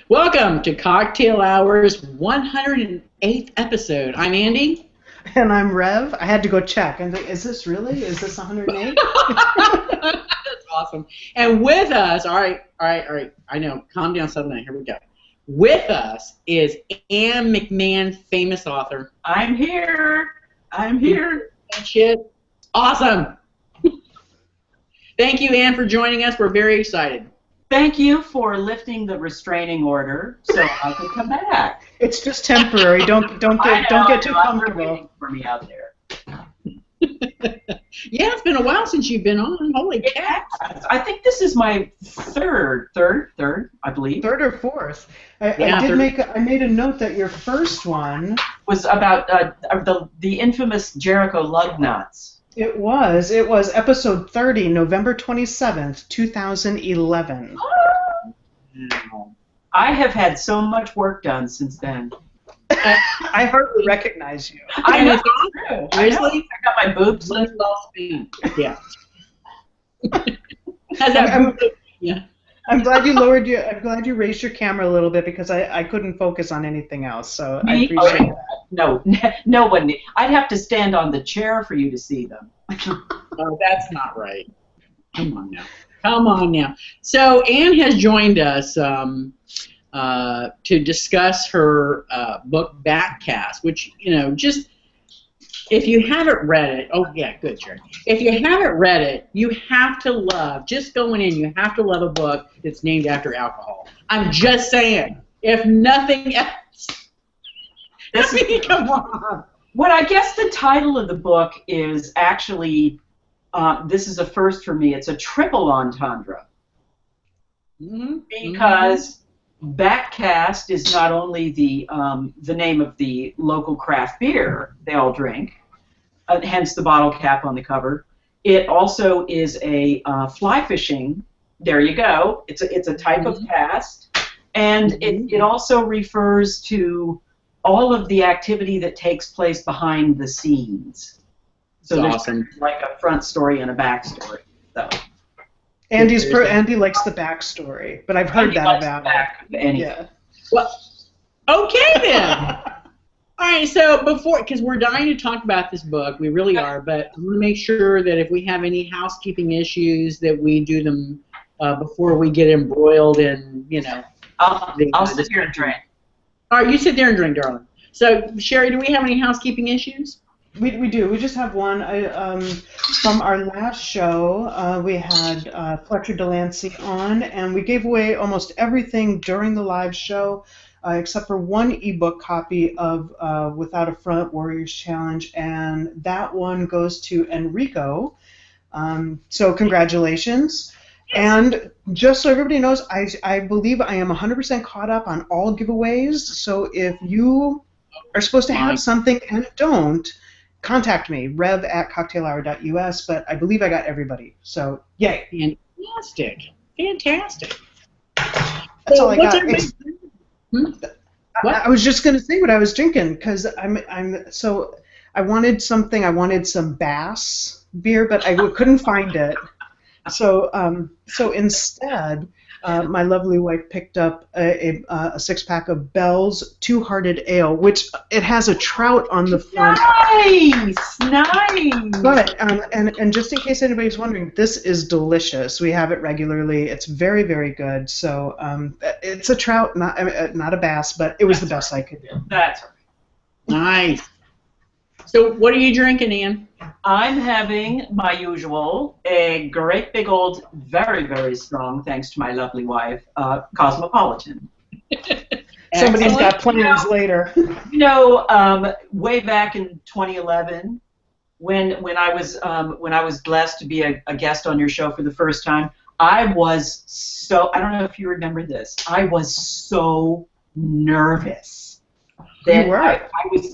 Welcome to Cocktail Hour's 108th episode. I'm Andy. And I'm Rev. I had to go check. And is this really? Is this 108? That's awesome. And with us, all right. I know. Calm down, settle down. Here we go. With us is Ann McMan, famous author. I'm here. Shit. Awesome. Thank you, Ann, for joining us. We're very excited. Thank you for lifting the restraining order so I can come back. It's just temporary. Don't get too comfortable. Waiting for me out there. Yeah, it's been a while since you've been on. Holy cats! I think this is my third, I believe. Third or fourth. I made a note that your first one was about the infamous Jericho lug nuts. It was episode 30, November 27th, 2011. I have had so much work done since then. I hardly recognize you. I know. Seriously? I got my boobs lifted off. Yeah. I'm glad you lowered your. I'm glad you raised your camera a little bit because I couldn't focus on anything else. So I appreciate that. No one. I'd have to stand on the chair for you to see them. Oh, that's not right. Come on now. So Ann has joined us to discuss her book Backcast, which just. If you haven't read it, oh yeah, good, Jerry. If you haven't read it, you have to love, just going in, you have to love a book that's named after alcohol. I'm just saying, if nothing else. Come on. Well, I guess the title of the book is actually, this is a first for me, it's a triple entendre. Mm-hmm. Because Backcast is not only the name of the local craft beer they all drink, hence the bottle cap on the cover. It also is a fly fishing. There you go. It's a type of cast, and it also refers to all of the activity that takes place behind the scenes. So there's awesome. Like a front story and a back story. So. Andy likes the backstory, but I've heard that about it. Yeah. Well, okay then. All right, so because we're dying to talk about this book, we really are, but I want to make sure that if we have any housekeeping issues, that we do them before we get embroiled in, I'll sit here and drink. All right, you sit there and drink, darling. So, Sherry, do we have any housekeeping issues? We do. We just have one. From our last show, we had Fletcher Delancey on, and we gave away almost everything during the live show, except for one ebook copy of Without a Front, Warriors Challenge, and that one goes to Enrico. So congratulations. And just so everybody knows, I believe I am 100% caught up on all giveaways, so if you are supposed to have something and don't, contact me, rev@cocktailhour.us, but I believe I got everybody. So, yay. Fantastic. That's all I got. I was just going to say what I was drinking because I wanted some Bass beer, but I couldn't find it. So instead, my lovely wife picked up a six-pack of Bell's Two-Hearted Ale, which it has a trout on the front. Nice. But and just in case anybody's wondering, this is delicious. We have it regularly. It's very, very good. So it's a trout, not a bass, but it was the best I could do. That's right. Nice. So what are you drinking, Ann? I'm having my usual, a great big old, very, very strong, thanks to my lovely wife, Cosmopolitan. Somebody's got plans later. Way back in 2011, when I was blessed to be a guest on your show for the first time, I don't know if you remember this, I was so nervous. That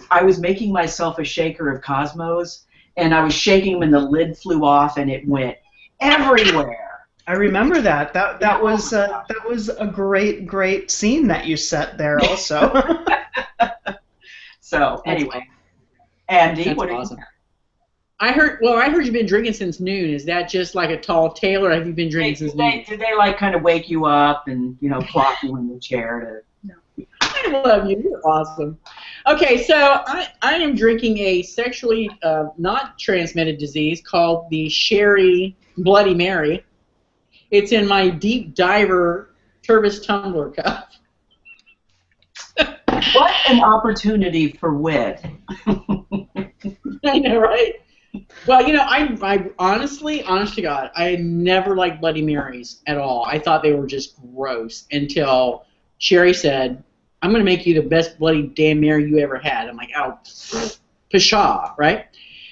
I was making myself a shaker of Cosmos, and I was shaking them, and the lid flew off, and it went everywhere. I remember that. That was a great scene that you set there, also. So anyway, Andy, what are you? I heard you've been drinking since noon. Is that just like a tall tale, or have you been drinking since noon? Did they like kind of wake you up and plop you in the chair to? I love you. You're awesome. Okay, so I am drinking a sexually not transmitted disease called the Sherry Bloody Mary. It's in my Deep Diver Turvis tumbler cup. What an opportunity for wit. I know, right? Well, I honestly, honest to God, I never liked Bloody Marys at all. I thought they were just gross until Sherry said, I'm going to make you the best bloody damn Mary you ever had. I'm like, oh, pshaw, right?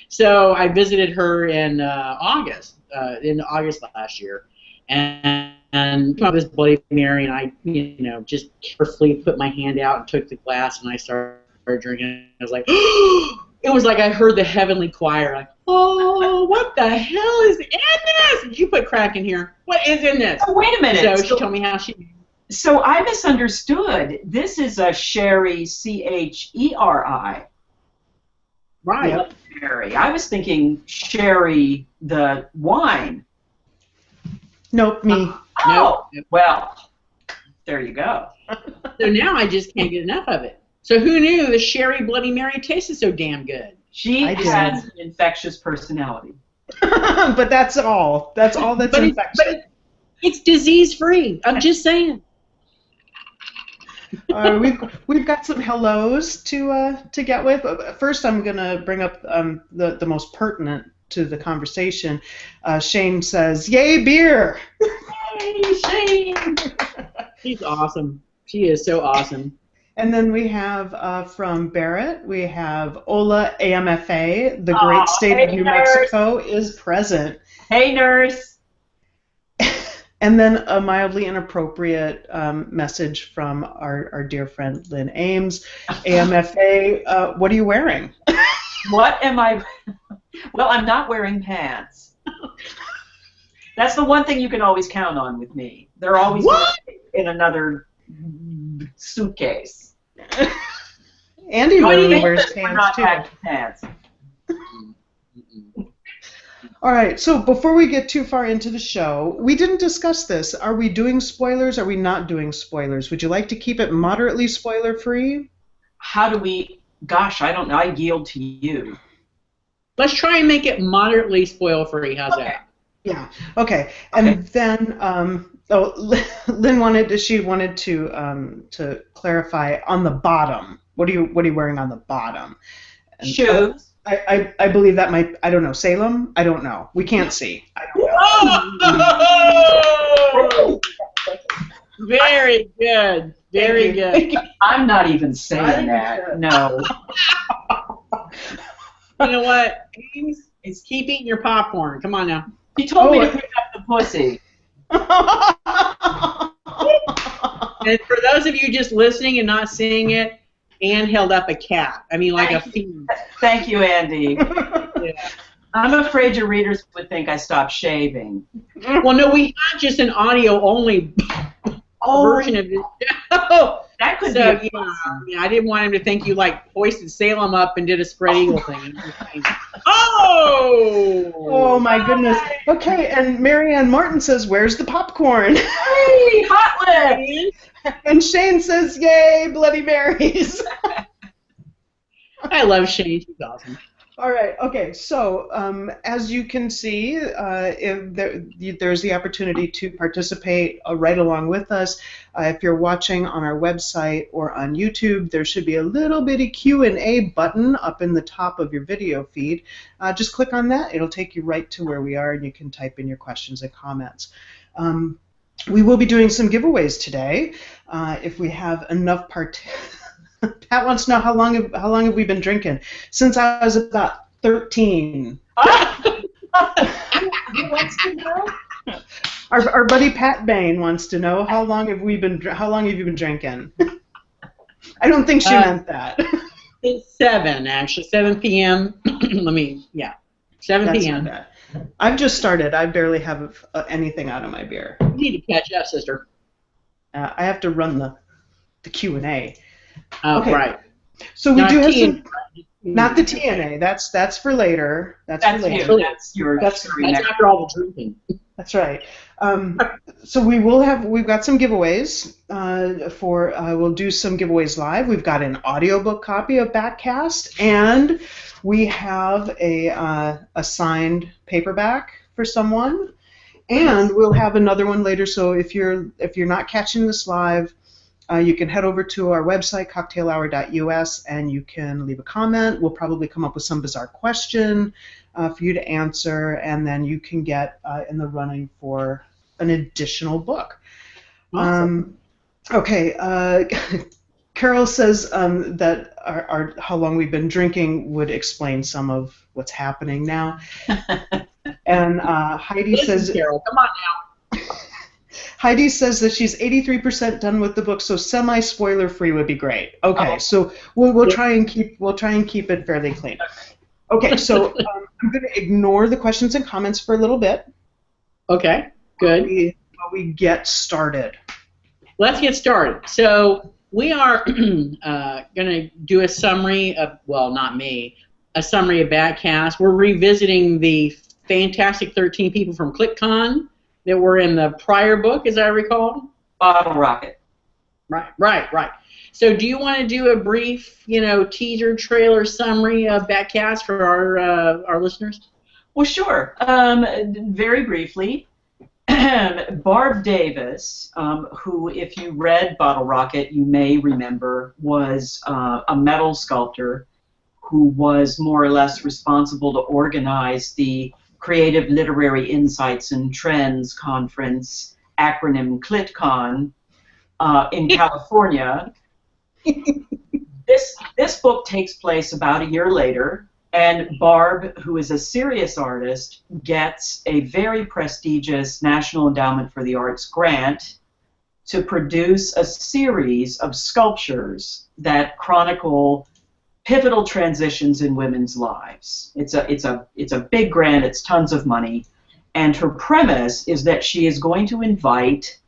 So I visited her in August last year, and came up with this Bloody Mary, and I, just carefully put my hand out and took the glass, and I started drinking. I was like, it was like I heard the heavenly choir, like, oh, what the hell is in this? You put crack in here. What is in this? Oh, wait a minute. So she told me how she... So I misunderstood. This is a Sherry, Cheri. Right. Yep. Sherry. I was thinking Sherry, the wine. Nope, me. Oh, well, there you go. So now I just can't get enough of it. So who knew the Sherry Bloody Mary tasted so damn good? She has an infectious personality. But that's all. That's all that's infectious. But it's disease-free. I'm just saying. We've got some hellos to get with. First, I'm going to bring up the most pertinent to the conversation. Shane says, "Yay, beer!" Yay, Shane! She's awesome. She is so awesome. And then we have from Barrett, we have Ola AMFA, the great state of New Mexico, is present. Hey, nurse. And then a mildly inappropriate message from our dear friend Lynn Ames. AMFA, what are you wearing? What am I? Well, I'm not wearing pants. That's the one thing you can always count on with me. They're always in another suitcase. Andy really wears pants too. Pants. All right, so before we get too far into the show, we didn't discuss this. Are we doing spoilers? Are we not doing spoilers? Would you like to keep it moderately spoiler-free? How do we... Gosh, I don't know. I yield to you. Let's try and make it moderately spoil-free. How's that? Yeah. Okay. And then, Lynn wanted to clarify on the bottom. What are you wearing on the bottom? And, shoes. I believe that might, I don't know, Salem? I don't know. We can't see. I don't know. Very good. Very good. I'm not even saying that. No. You know what? It's keep eating your popcorn. Come on now. He told me to pick up the pussy. And for those of you just listening and not seeing it, Ann held up a cat. I mean, like a fiend. Thank you, Andy. Yeah. I'm afraid your readers would think I stopped shaving. Well, no, we had just an audio-only version of this show. That could be. Yeah, I didn't want him to think you like hoisted Salem up and did a spread eagle thing. Oh my goodness. Okay, and Marianne Martin says, "Where's the popcorn?" Hey, hot lip. And Shane says, "Yay, Bloody Marys." I love Shane. She's awesome. All right. Okay. So as you can see, there's the opportunity to participate right along with us. If you're watching on our website or on YouTube, there should be a little bitty Q&A button up in the top of your video feed. Just click on that. It'll take you right to where we are, and you can type in your questions and comments. We will be doing some giveaways today. If we have enough Pat wants to know how long have we been drinking? Since I was about 13. Who wants to know? Our buddy Pat Bain wants to know how long have you been drinking? I don't think she meant that. It's 7 actually, 7 p.m. 7 p.m. I've just started. I barely have anything out of my beer. You need to catch up, sister. I have to run the Q&A. Oh, okay. Right. So we do have some. Not the TNA. That's for later. That's for later. You. That's your. That's after all the drinking. That's right. So we've got some giveaways we'll do some giveaways live. We've got an audiobook copy of Backcast, and we have a signed paperback for someone, and we'll have another one later. So if you're not catching this live, you can head over to our website, cocktailhour.us, and you can leave a comment. We'll probably come up with some bizarre question for you to answer, and then you can get in the running for an additional book. Awesome. Okay. Carol says that our how long we've been drinking would explain some of what's happening now. And Heidi says, Carol, come on now. Heidi says that she's 83% done with the book, so semi-spoiler free would be great. Okay, so we'll try and keep it fairly clean. Okay, so I'm going to ignore the questions and comments for a little bit. Okay, good. While we get started. Let's get started. So we are going to do a summary of, well, not me, a summary of Backcast. We're revisiting the Fantastic 13 people from ClickCon that were in the prior book, as I recall. Bottle Rocket. Right. So do you want to do a brief, teaser, trailer, summary of Backcast for our listeners? Well, sure. Very briefly, Barb Davis, who, if you read Bottle Rocket, you may remember, was a metal sculptor who was more or less responsible to organize the Creative Literary Insights and Trends Conference, acronym ClitCon, in California. This book takes place about a year later, and Barb, who is a serious artist, gets a very prestigious National Endowment for the Arts grant to produce a series of sculptures that chronicle pivotal transitions in women's lives. It's a big grant. It's tons of money, and her premise is that she is going to invite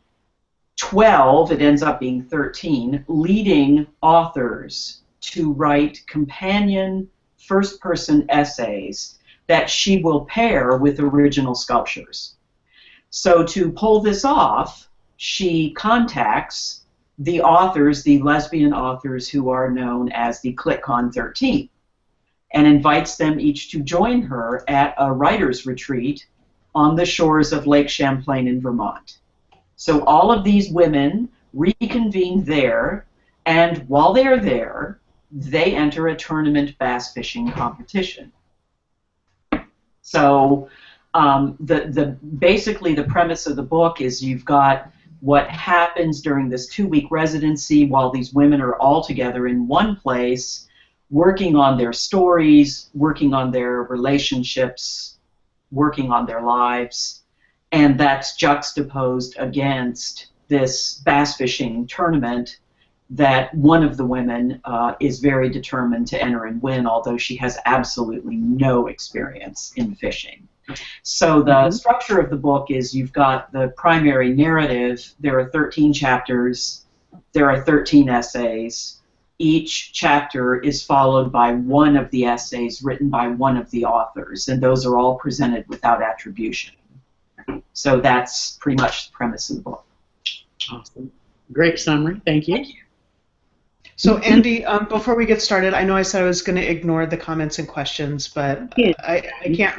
12, it ends up being 13, leading authors to write companion first-person essays that she will pair with original sculptures. So to pull this off, she contacts the authors, the lesbian authors who are known as the ClickCon 13, and invites them each to join her at a writer's retreat on the shores of Lake Champlain in Vermont. So all of these women reconvene there, and while they're there, they enter a tournament bass fishing competition. So basically the premise of the book is you've got what happens during this 2-week residency while these women are all together in one place, working on their stories, working on their relationships, working on their lives, and that's juxtaposed against this bass fishing tournament that one of the women is very determined to enter and win, although she has absolutely no experience in fishing. So the structure of the book is you've got the primary narrative. There are 13 chapters. There are 13 essays. Each chapter is followed by one of the essays written by one of the authors, and those are all presented without attribution. So that's pretty much the premise of the book. Awesome. Great summary. Thank you. Thank you. So Andy, before we get started, I know I said I was going to ignore the comments and questions, but I can't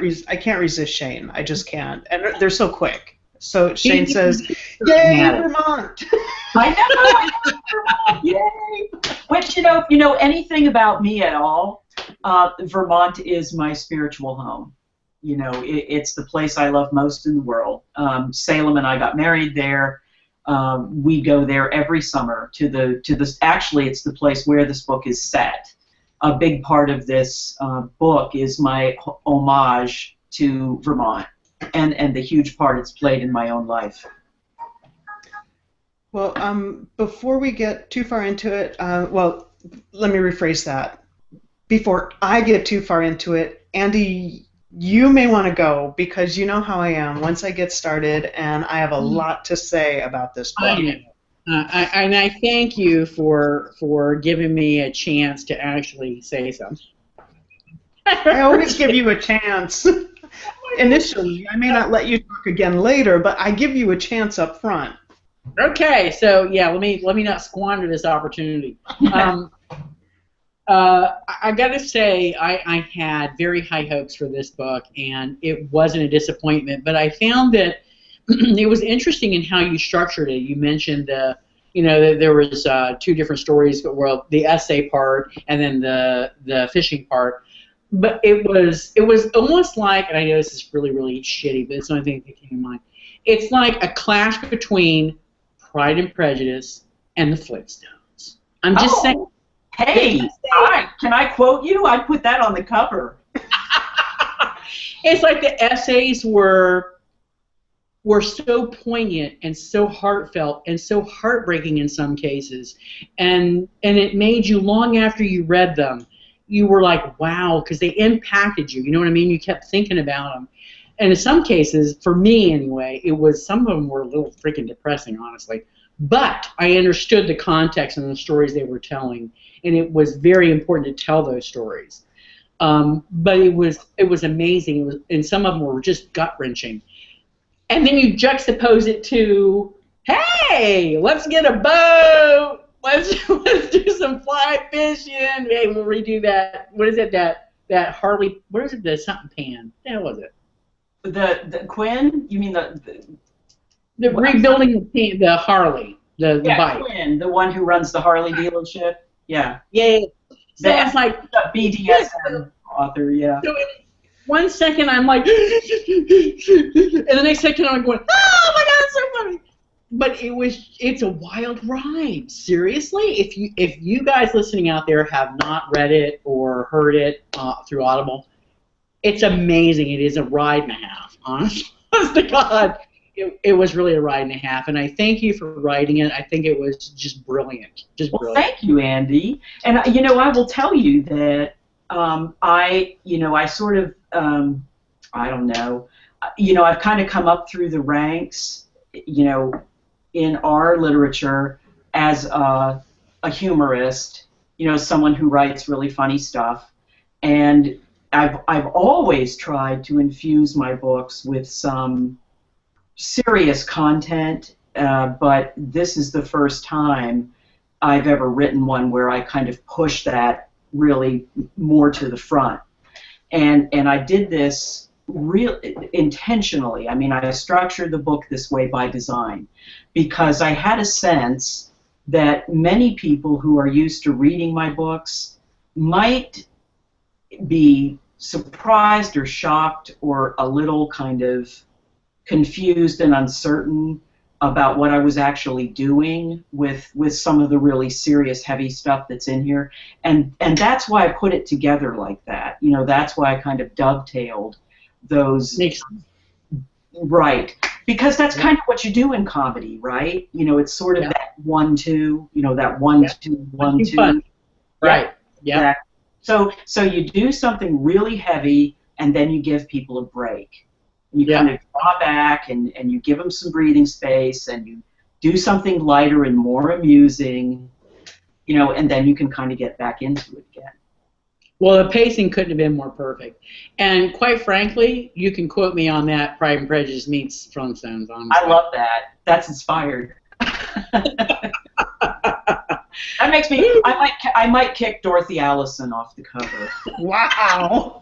resist Shane. I just can't, and they're so quick. So Shane says, "Yay, Vermont!" I know, yay! Which if you know anything about me at all, Vermont is my spiritual home. It's the place I love most in the world. Salem and I got married there. We go there every summer to the. Actually, it's the place where this book is set. A big part of this book is my homage to Vermont, and the huge part it's played in my own life. Well, before we get too far into it, well, let me rephrase that. Before I get too far into it, Andy, you may want to go, because you know how I am once I get started, and I have a lot to say about this book. And I thank you for giving me a chance to actually say something. I always give you a chance. Initially, I may not let you talk again later, but I give you a chance up front. Okay, so yeah, let me not squander this opportunity. I got to say, I had very high hopes for this book, and it wasn't a disappointment. But I found that it was interesting in how you structured it. You mentioned, that there was two different stories, but well, the essay part and then the fishing part. But it was almost like, and I know this is really really shitty, but it's the only thing that came to mind. It's like a clash between Pride and Prejudice and the Flintstones. I'm just saying. Hey, can I quote you? I'd put that on the cover. It's like the essays were so poignant and so heartfelt and so heartbreaking in some cases, and it made you, long after you read them, you were like, wow, because they impacted you. You know what I mean? You kept thinking about them. And in some cases, for me anyway, some of them were a little freaking depressing, honestly. But I understood the context and the stories they were telling, and it was very important to tell those stories. But it was amazing. And some of them were just gut-wrenching. And then you juxtapose it to, hey, let's get a boat. Let's do some fly fishing. Hey, we'll redo that. What is it? That Harley? What is it? The something pan? What the hell was it? The Quinn? You mean the rebuilding the Harley, the bike. Quinn, the one who runs the Harley dealership. Yeah. Yeah. So it's like the BDSM author. Yeah. So in 1 second I'm like, and the next second I'm going, oh my God, it's so funny. But it's a wild ride. Seriously, if you guys listening out there have not read it or heard it through Audible, it's amazing. It is a ride and a half. Honest to God, it was really a ride and a half. And I thank you for writing it. I think it was just brilliant. Brilliant. Thank you, Andy. And I will tell you that I sort of I don't know. I've kind of come up through the ranks. In our literature as a humorist, someone who writes really funny stuff, and I've always tried to infuse my books with some serious content, but this is the first time I've ever written one where I kind of push that really more to the front, and I did this intentionally. I mean, I structured the book this way by design because I had a sense that many people who are used to reading my books might be surprised or shocked or a little kind of confused and uncertain about what I was actually doing with some of the really serious, heavy stuff that's in here. And that's why I put it together like that. That's why I kind of dovetailed those. Right. Because that's kind of what you do in comedy, right? It's sort of that 1-2, that 1-2, 1-2. Right. Yeah. So you do something really heavy, and then you give people a break. You kind of draw back, and you give them some breathing space, and you do something lighter and more amusing, and then you can kind of get back into it again. Well, the pacing couldn't have been more perfect. And quite frankly, you can quote me on that. Pride and Prejudice meets Flintstones, honestly. I love that. That's inspired. That makes me. I might kick Dorothy Allison off the cover. Wow.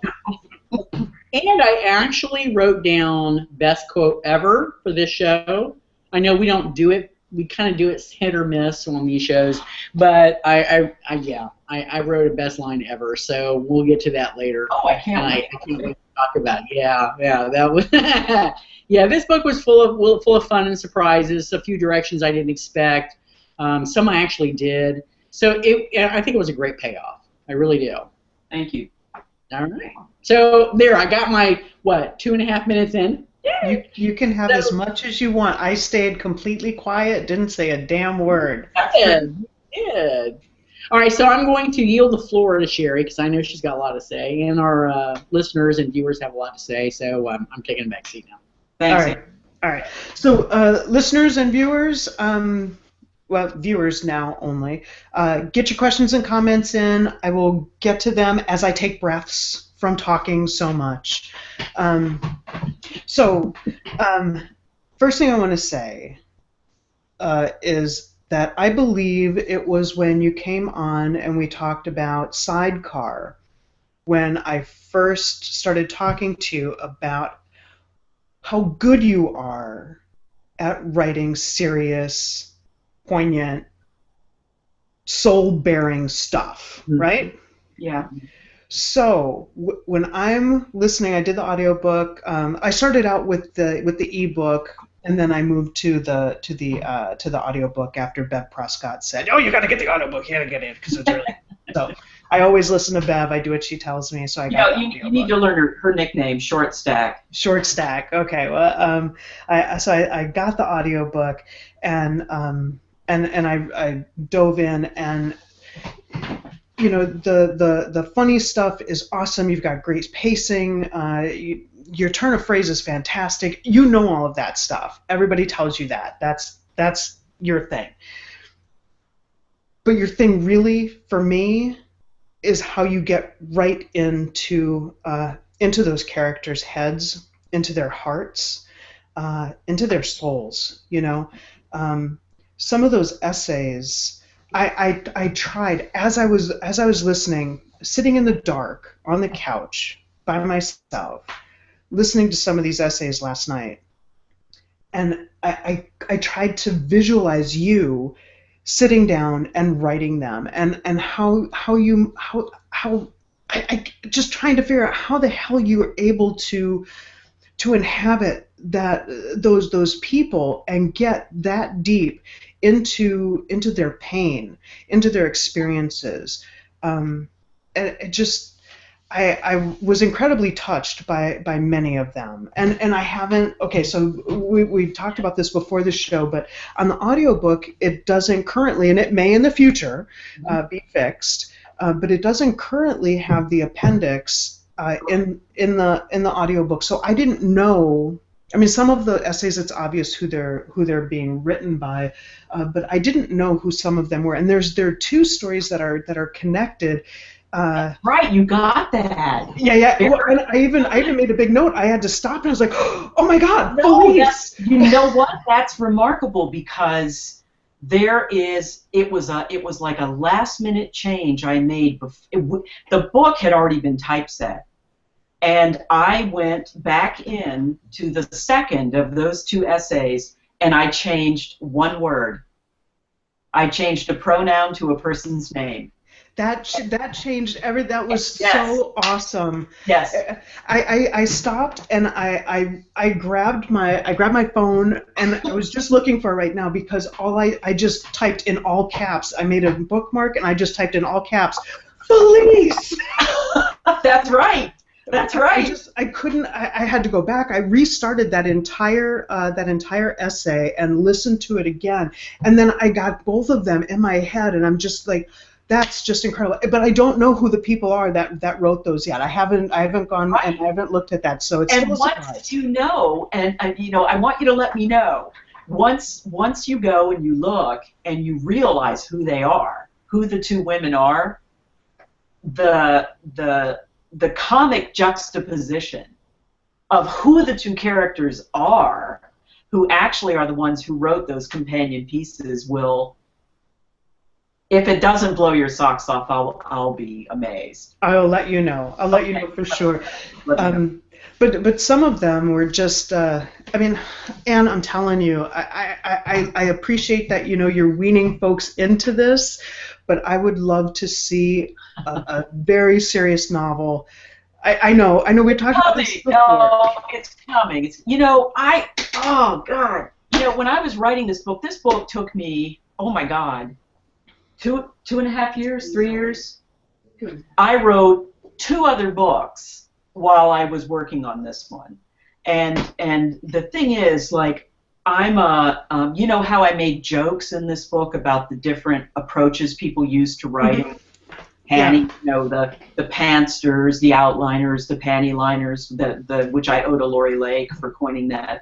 And I actually wrote down best quote ever for this show. I know we don't do it. We kind of do it hit or miss on these shows, but I wrote a best line ever. So we'll get to that later. Oh, I can't wait to talk about it. Yeah, that was. Yeah, this book was full of fun and surprises. A few directions I didn't expect. Some I actually did. So I think it was a great payoff. I really do. Thank you. All right. So there, I got my 2.5 minutes in. You can have as much as you want. I stayed completely quiet, didn't say a damn word. Good. All right, so I'm going to yield the floor to Sherry because I know she's got a lot to say, and our listeners and viewers have a lot to say, so I'm taking a back seat now. Thanks. All right. So listeners and viewers, viewers now only, get your questions and comments in. I will get to them as I take breaths from talking so much. First thing I want to say is that I believe it was when you came on and we talked about Sidecar, when I first started talking to you about how good you are at writing serious, poignant, soul-bearing stuff, right? Yeah. So when I'm listening, I did the audiobook. I started out with the ebook, and then I moved to the audiobook after Bev Prescott said, "Oh, you got to get the audiobook. You got to get it because it's really." So I always listen to Bev. I do what she tells me. So I got the audiobook. You need to learn her nickname, Short Stack. Short Stack. Okay. Well, I got the audiobook, and I dove in, and you know, the funny stuff is awesome. You've got great pacing. Your turn of phrase is fantastic. You know all of that stuff. Everybody tells you that. That's your thing. But your thing really, for me, is how you get right into those characters' heads, into their hearts, into their souls. You know, some of those essays, I tried as I was listening, sitting in the dark on the couch by myself, listening to some of these essays last night, and I tried to visualize you sitting down and writing them, and how I just trying to figure out how the hell you were able to inhabit those people and get that deep into their pain, into their experiences. And it just, I was incredibly touched by many of them. And I haven't, okay, so we've talked about this before the show, but on the audiobook, it doesn't currently, and it may in the future be fixed, but it doesn't currently have the appendix in the audiobook. So I didn't know. I mean, some of the essays, it's obvious who they're being written by, but I didn't know who some of them were. And there are two stories that are connected. Right, you got that. Yeah. Well, and I even made a big note. I had to stop and I was like, oh my God, no, police! You know what? That's remarkable because it was like a last minute change I made. The book had already been typeset. And I went back in to the second of those two essays, and I changed one word. I changed a pronoun to a person's name. That changed everything. That was Yes. so awesome. Yes. I stopped and I grabbed my phone, and I was just looking for it right now because I just typed in all caps. I made a bookmark and I just typed in all caps, police. That's right. That's right. I had to go back. I restarted that entire essay and listened to it again, and then I got both of them in my head, and I'm just like, that's just incredible. But I don't know who the people are that wrote those yet. I haven't gone right. And I haven't looked at that, so it's and still a surprise. Once you know, and you know, I want you to let me know. Once you go and you look and you realize who they are, who the two women are, the comic juxtaposition of who the two characters are, who actually are the ones who wrote those companion pieces, will, if it doesn't blow your socks off, I'll be amazed. I'll let you know. I'll let you know for sure. But some of them were just. I mean, Anne, I'm telling you, I appreciate that you're weaning folks into this, but I would love to see a very serious novel. I know we're talking about this before. No, it's coming. It's oh God. When I was writing this book took me, oh my God, 2.5 years, 3 years. I wrote 2 other books while I was working on this one, and the thing is, like, I'm you know how I made jokes in this book about the different approaches people use to writing. Panty, the pantsters, the outliners, the panty liners, which I owe to Lori Lake for coining that.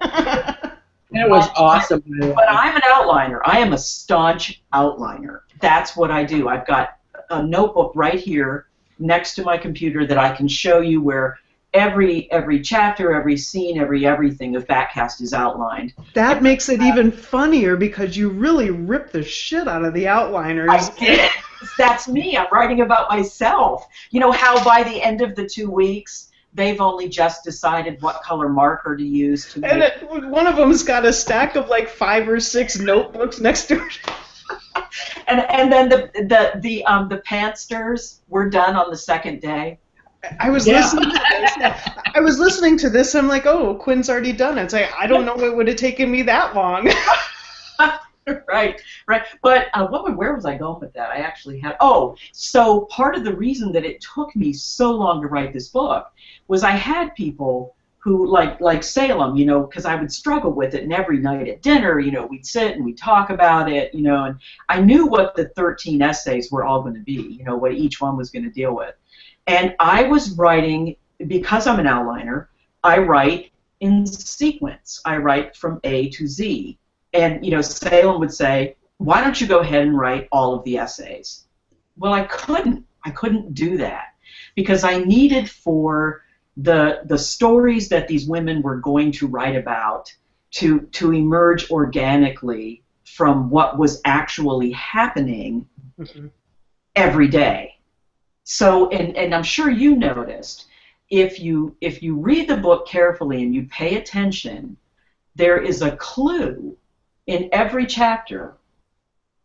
It was awesome. But I'm an outliner. I am a staunch outliner. That's what I do. I've got a notebook right here, next to my computer that I can show you where every chapter, every scene, everything of Backcast is outlined. That makes it even funnier because you really rip the shit out of the outliners. I did. That's me. I'm writing about myself. You know how by the end of the 2 weeks, they've only just decided what color marker to use to make. And one of them's got a stack of like 5 or 6 notebooks next to it. And then the pantsters were done on the second day. I was listening to this. I was listening to this. I'm like, oh, Quinn's already done it. It's like, I don't know it would have taken me that long. Right. But where was I going with that? I actually had. Oh, so part of the reason that it took me so long to write this book was I had people who, like Salem, you know, because I would struggle with it, and every night at dinner, you know, we'd sit and we'd talk about it, you know, and I knew what the 13 essays were all going to be, you know, what each one was going to deal with. And I was writing, because I'm an outliner, I write in sequence. I write from A to Z. And, you know, Salem would say, why don't you go ahead and write all of the essays? Well, I couldn't. I couldn't do that because I needed for the stories that these women were going to write about to emerge organically from what was actually happening every day. So, and I'm sure you noticed, if you read the book carefully and you pay attention, there is a clue in every chapter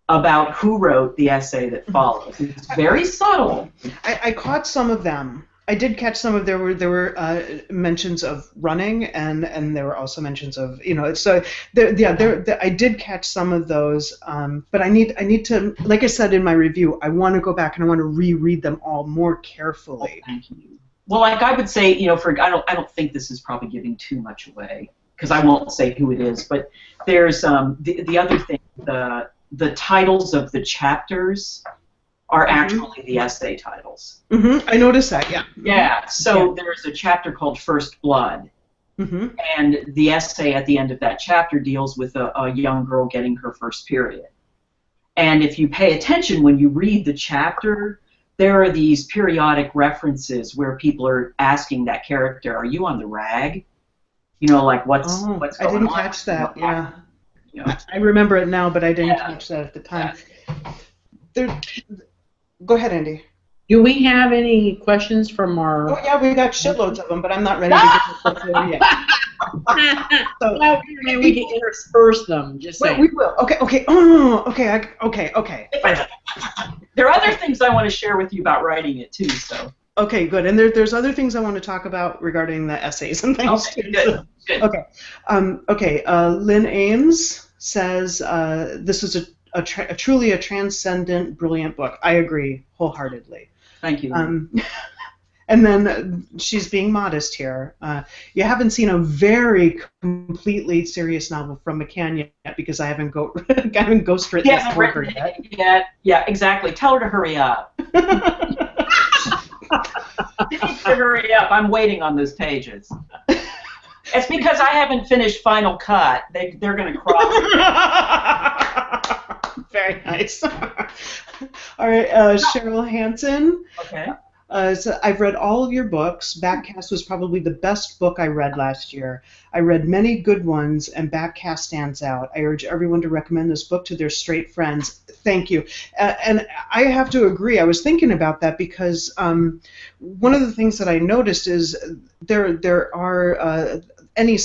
about who wrote the essay that follows. It's very subtle. I caught some of them. I did catch some of there were mentions of running and there were also mentions of, you know, so I did catch some of those, but I need to, like I said in my review, I want to go back and I want to reread them all more carefully. Oh, thank you. Well, like I would say, you know, I don't think this is probably giving too much away because I won't say who it is, but there's the other thing, the titles of the chapters are actually the essay titles. I noticed that, yeah. Yeah, so there's a chapter called First Blood, and the essay at the end of that chapter deals with a young girl getting her first period. And if you pay attention when you read the chapter, there are these periodic references where people are asking that character, are you on the rag? You know, like what's going on? I didn't catch that, yeah. You know. I remember it now, but I didn't catch that at the time. Yeah. Go ahead, Andy. Do we have any questions from our... Oh, yeah, we got shitloads of them, but I'm not ready to get to the yet. So, well, maybe we can intersperse them. Just saying. We will. Okay. Oh, okay. There are other things I want to share with you about writing it, too, so... Okay, good. And there's other things I want to talk about regarding the essays and things, too. Good. Okay. Lynn Ames says, this is truly a transcendent, brilliant book. I agree wholeheartedly. Thank you. And then she's being modest here. You haven't seen a very completely serious novel from McMan yet because I haven't ghostwritten this for her yet. Yeah, exactly. Tell her to hurry up. You need to hurry up. I'm waiting on those pages. It's because I haven't finished Final Cut. They're going to cross. Very nice. All right, Cheryl Hansen. Okay. So I've read all of your books. Backcast was probably the best book I read last year. I read many good ones, and Backcast stands out. I urge everyone to recommend this book to their straight friends. Thank you. And I have to agree. I was thinking about that because one of the things that I noticed is there are any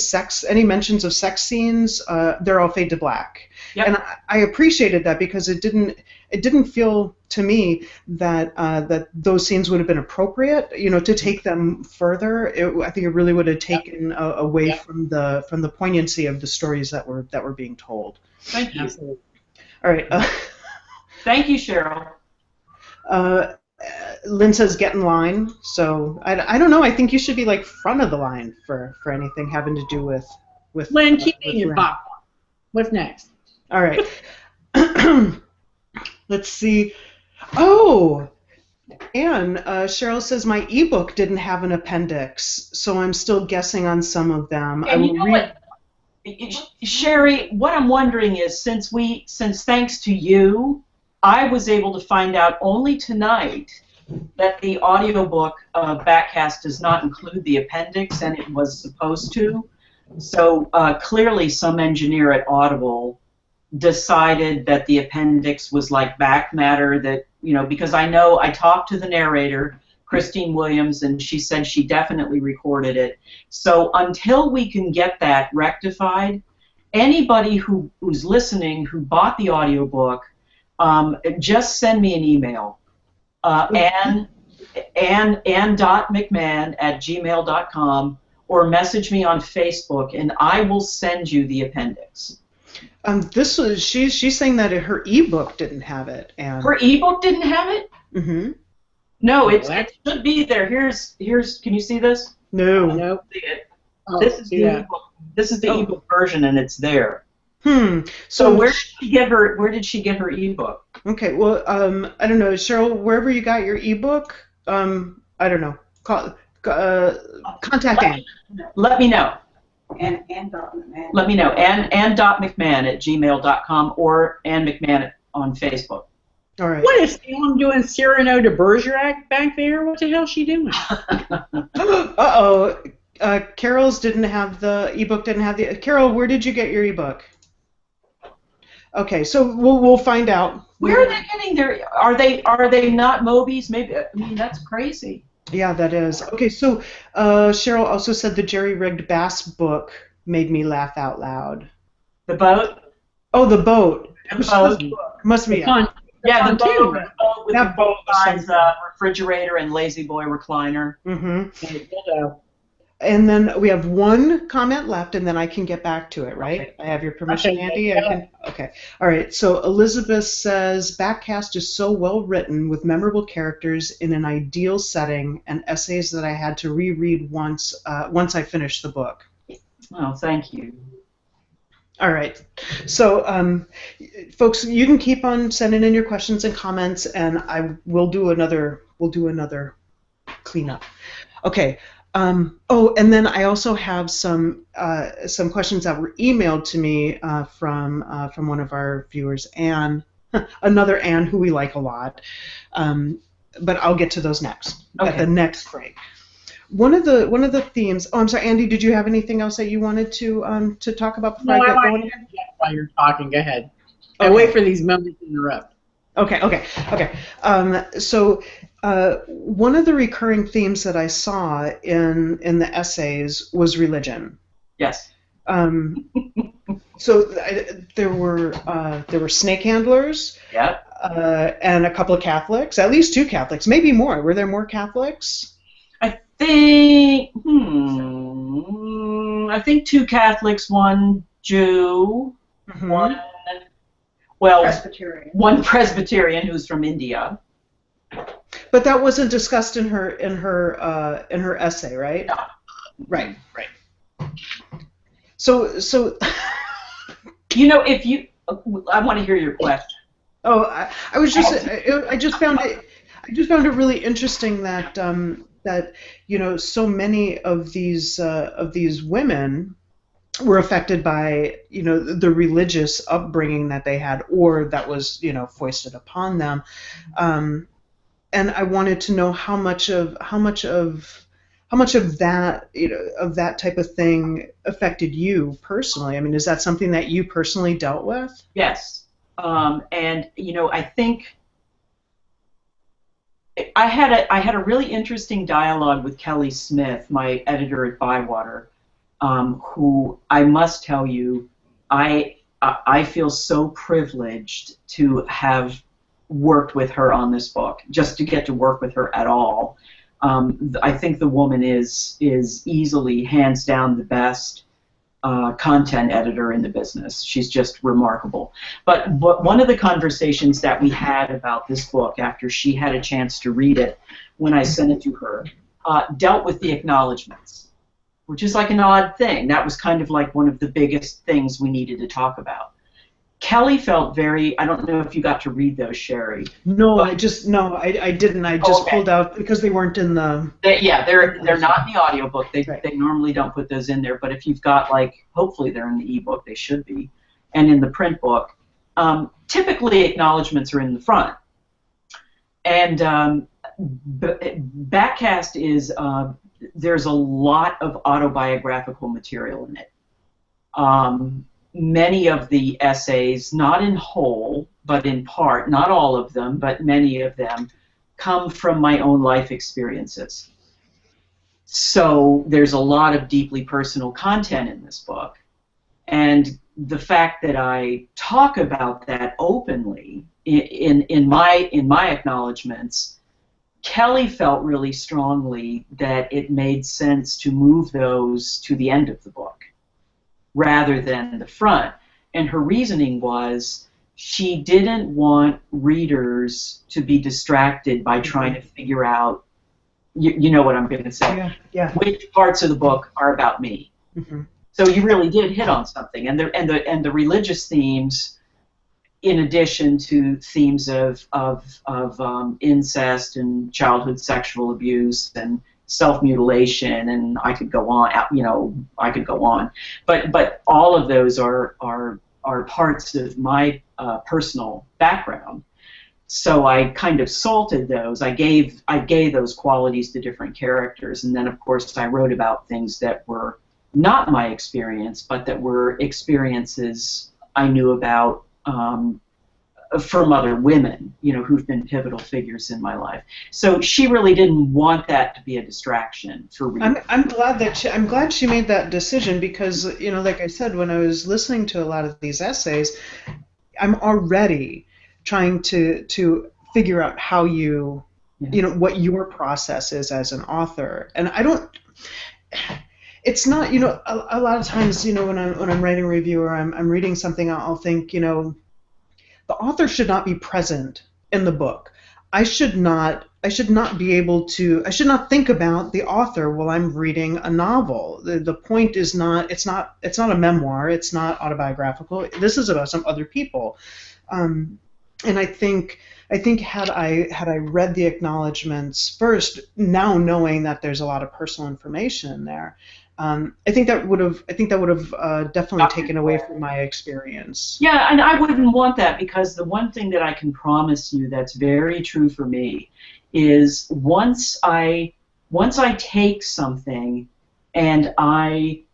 mentions of sex scenes, they're all fade to black. Yep. And I appreciated that because it didn't feel to me that that those scenes would have been appropriate, you know, to take them further. I think it really would have taken away from the poignancy of the stories that were being told. Thank you. Absolutely. All right. Thank you, Cheryl. Lynn says get in line. So I don't know. I think you should be like front of the line for anything having to do with Lynn, keep eating your popcorn. What's next? All right. Let's see. Oh, and Cheryl says my ebook didn't have an appendix, so I'm still guessing on some of them. And you know what, Sherry? What I'm wondering is, since thanks to you, I was able to find out only tonight that the audiobook Backcast does not include the appendix, and it was supposed to. So clearly some engineer at Audible decided that the appendix was like back matter that, because I know I talked to the narrator, Christine Williams, and she said she definitely recorded it. So until we can get that rectified, anybody who's listening who bought the audiobook, just send me an email. Ann.McMan@gmail.com, or message me on Facebook, and I will send you the appendix. She's saying that her ebook didn't have it, and her ebook didn't have it. Mm-hmm. No, it should be there. Here's. Can you see this? No. Nope. This is the ebook. This is the ebook version, and it's there. So where did she get her ebook? Okay. Well, I don't know, Cheryl. Wherever you got your ebook, I don't know. Contact Ann. Let me know. Ann.McMan. Let me know. Ann.McMan@gmail.com or Ann McMan on Facebook. All right. What is Sam doing Cyrano de Bergerac back there? What the hell is she doing? Uh-oh. Carol's didn't have the ebook. Carol, where did you get your ebook? Okay, so we'll find out. Where are they getting their? Are they not Mobies? Maybe. I mean, that's crazy. Yeah, that is. Okay, so Cheryl also said the jerry-rigged bass book made me laugh out loud. The boat? Oh, the boat. The boat. Must be. Yeah, the boat with that the boat size refrigerator and lazy boy recliner. Mm-hmm. And then we have one comment left, and then I can get back to it, right? Okay. I have your permission, Andy? Okay. All right. So Elizabeth says, Backcast is so well written with memorable characters in an ideal setting and essays that I had to reread once I finished the book. Oh, thank you. All right. So, folks, you can keep on sending in your questions and comments, and we'll do another cleanup. Okay. And then I also have some questions that were emailed to me from one of our viewers, Anne, another Anne who we like a lot. But I'll get to those next at the next break. One of the themes. Oh, I'm sorry, Andy. Did you have anything else that you wanted to talk about before I get going? While you're talking, go ahead. I wait for these moments to interrupt. Okay. So one of the recurring themes that I saw in the essays was religion. Yes. So there were snake handlers. Yeah. And a couple of Catholics, at least 2 Catholics, maybe more. Were there more Catholics? I think 2 Catholics, 1 Jew, Mm-hmm. one Presbyterian who's from India. But that wasn't discussed in her essay, right? No. Right. So if you, I want to hear your question. Oh, I just found it really interesting that so many of these women were affected by the religious upbringing that they had, or that was foisted upon them, and I wanted to know how much of that of that type of thing affected you personally. I mean, is that something that you personally dealt with? Yes, and I think I had a really interesting dialogue with Kelly Smith, my editor at Bywater. Who I must tell you, I feel so privileged to have worked with her on this book, just to get to work with her at all. I think the woman is easily, hands down, the best content editor in the business. She's just remarkable. But one of the conversations that we had about this book after she had a chance to read it, when I sent it to her, dealt with the acknowledgments, which is like an odd thing. That was kind of like one of the biggest things we needed to talk about. Kelly felt very, I don't know if you got to read those, Sherry. No, I didn't. I just pulled out because they weren't in the... They're not in the audiobook. They normally don't put those in there, but if you've got, hopefully they're in the ebook, they should be, and in the print book. Typically acknowledgments are in the front. And Backcast is, there's a lot of autobiographical material in it. Many of the essays, not in whole, but in part, not all of them, but many of them, come from my own life experiences. So there's a lot of deeply personal content in this book. And the fact that I talk about that openly in my acknowledgments, Kelly felt really strongly that it made sense to move those to the end of the book rather than the front. And her reasoning was she didn't want readers to be distracted by trying to figure out, you know what I'm going to say, which parts of the book are about me. Mm-hmm. So you really did hit on something, and the religious themes, in addition to themes of incest and childhood sexual abuse and self-mutilation, and I could go on, I could go on, but all of those are parts of my personal background. So I kind of salted those. I gave those qualities to different characters, and then of course I wrote about things that were not my experience, but that were experiences I knew about from other women, who've been pivotal figures in my life. So she really didn't want that to be a distraction for readers. I'm glad she made that decision because, like I said, when I was listening to a lot of these essays, I'm already trying to figure out how what your process is as an author, and I don't. It's not, a lot of times, when I'm writing a review or I'm reading something, I'll think, the author should not be present in the book. I should not be able to. I should not think about the author while I'm reading a novel. The point is not. It's not a memoir. It's not autobiographical. This is about some other people. And I think had I read the acknowledgments first, now knowing that there's a lot of personal information in there, I think that would have definitely taken away from my experience. Yeah, and I wouldn't want that, because the one thing that I can promise you that's very true for me is once I take something and I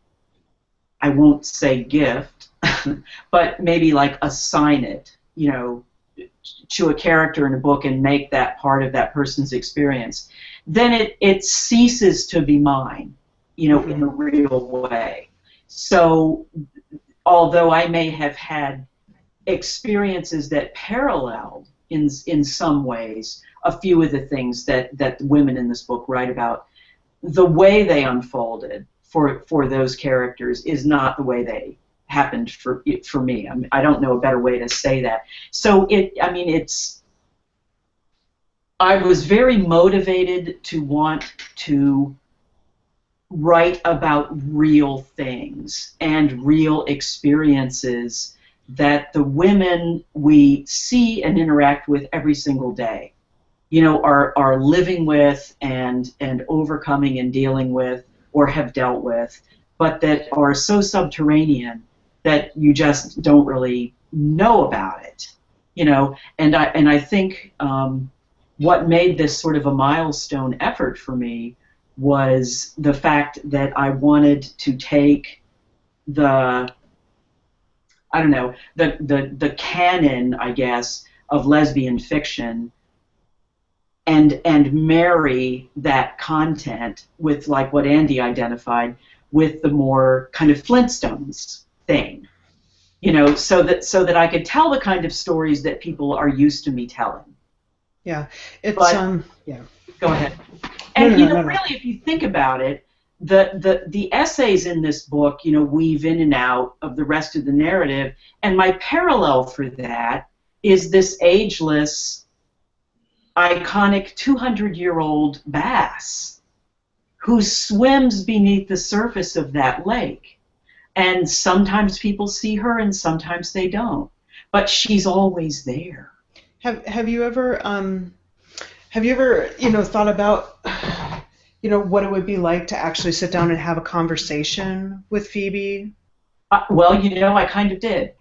won't say gift, but maybe like assign it, to a character in a book and make that part of that person's experience, then it ceases to be mine, in a real way. So although I may have had experiences that paralleled in some ways a few of the things that women in this book write about, the way they unfolded for those characters is not the way they happened for me. I don't know a better way to say that. So I was very motivated to want to write about real things and real experiences that the women we see and interact with every single day, are living with and overcoming and dealing with or have dealt with, but that are so subterranean that you just don't really know about it, And I think what made this sort of a milestone effort for me was the fact that I wanted to take the canon, I guess, of lesbian fiction and marry that content with, like what Andy identified, with the more kind of Flintstones thing, so that I could tell the kind of stories that people are used to me telling. Yeah, it's yeah. Go ahead. And really, if you think about it, the essays in this book, weave in and out of the rest of the narrative, and my parallel for that is this ageless, iconic 200-year-old bass who swims beneath the surface of that lake. And sometimes people see her and sometimes they don't. But she's always there. Have you ever thought about what it would be like to actually sit down and have a conversation with Phoebe? Well, I kind of did.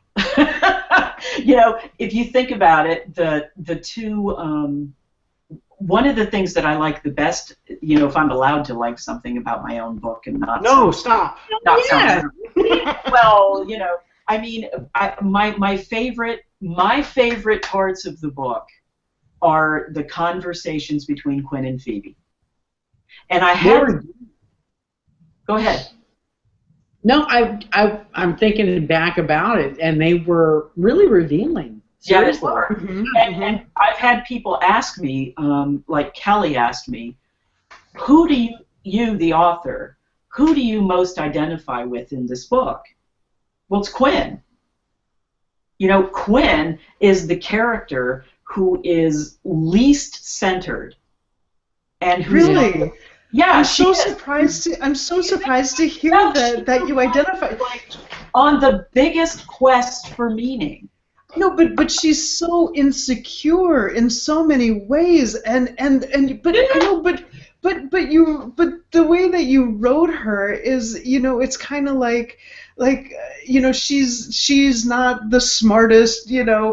If you think about it, the two one of the things that I like the best, if I'm allowed to like something about my own book and not Stop. not Yeah. well, I mean, my favorite parts of the book are the conversations between Quinn and Phoebe. And I had. Go ahead. No, I'm thinking back about it, and they were really revealing. Seriously. Yeah, they were. Mm-hmm. And I've had people ask me, like Kelly asked me, who do you, the author, who do you most identify with in this book? Well, it's Quinn. Quinn is the character who is least centered, and who's Really? Yeah, I'm so surprised to hear that you identify. On the biggest quest for meaning. No, but she's so insecure in so many ways, but the way that you wrote her is, it's kind of like she's not the smartest,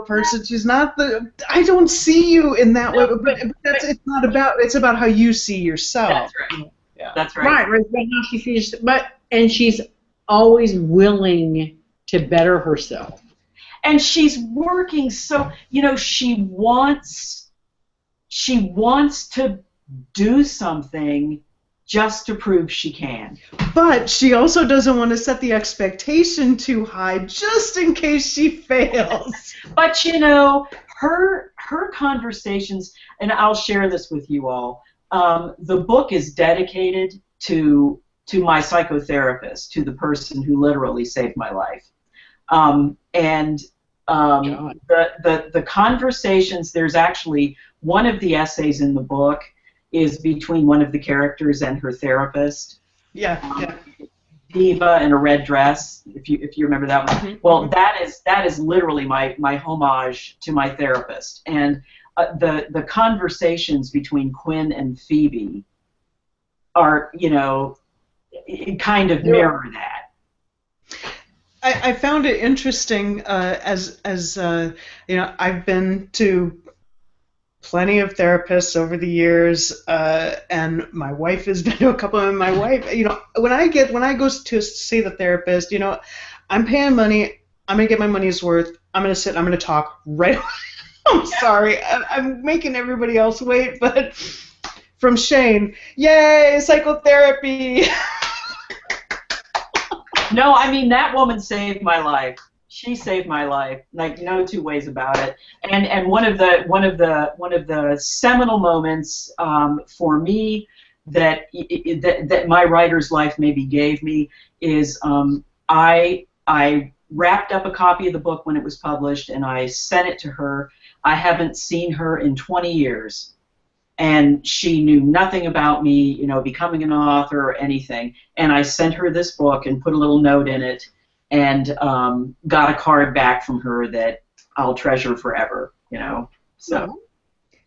person. She's not the. I don't see you in that way, but it's about how you see yourself. That's right. Yeah. That's right. Right, how she sees, and she's always willing to better herself. And she's working so, she wants to do something just to prove she can. But she also doesn't want to set the expectation too high just in case she fails. But her conversations, and I'll share this with you all. The book is dedicated to my psychotherapist, to the person who literally saved my life. The conversations, there's actually one of the essays in the book is between one of the characters and her therapist. Yeah. Diva in a red dress, if you remember that one. Mm-hmm. Well, that is literally my homage to my therapist. And the conversations between Quinn and Phoebe are, kind of mirror that. I found it interesting as I've been to plenty of therapists over the years, and my wife has been to a couple of them. My wife, when I go to see the therapist, I'm paying money. I'm gonna get my money's worth. I'm gonna sit. I'm gonna talk right away. I'm sorry. I'm making everybody else wait, but from Shane, yay, psychotherapy. No, I mean, that woman saved my life. She saved my life. Like, no two ways about it. And one of the seminal moments for me that my writer's life maybe gave me is I wrapped up a copy of the book when it was published, and I sent it to her. I haven't seen her in 20 years. And she knew nothing about me, becoming an author or anything. And I sent her this book and put a little note in it, and got a card back from her that I'll treasure forever. So.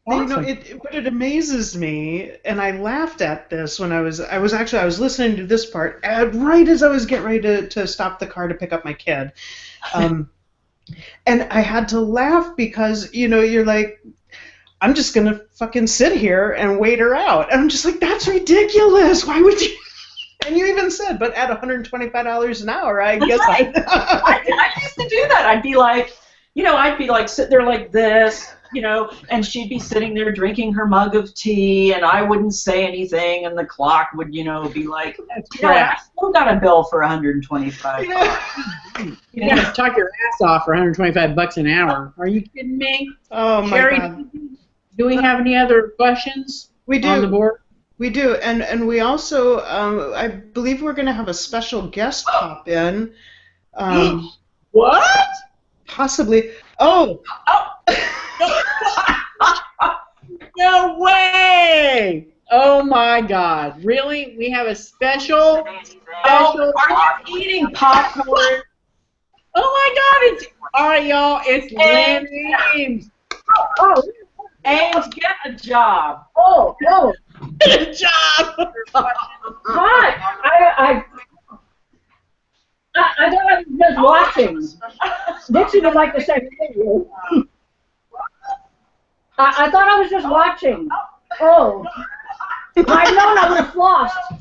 Awesome. But it amazes me, and I laughed at this when I was listening to this part right as I was getting ready to stop the car to pick up my kid, and I had to laugh because you're like, I'm just going to fucking sit here and wait her out. And I'm just like, that's ridiculous. Why would you? And you even said, but at $125 an hour, I guess right. I used to do that. I'd be like sitting there like this, and she'd be sitting there drinking her mug of tea, and I wouldn't say anything, and the clock would, be like, I still got a bill for $125. You gotta talk your ass off for $125 an hour. Are you kidding me? Oh my Sherry, God. Do we have any other questions We do. on the board? We do, and we also, I believe we're going to have a special guest pop in. What? Possibly. Oh! No way! Oh my God! Really? We have a special? Are you eating popcorn? Oh my God! It's all right, y'all. It's Lynn Ames. Oh. Ames, get a job. Oh, good job. Hi, I thought I was just watching. Dixie would like to say thank you. I thought I was just watching. Oh. If I'd known I would have flossed.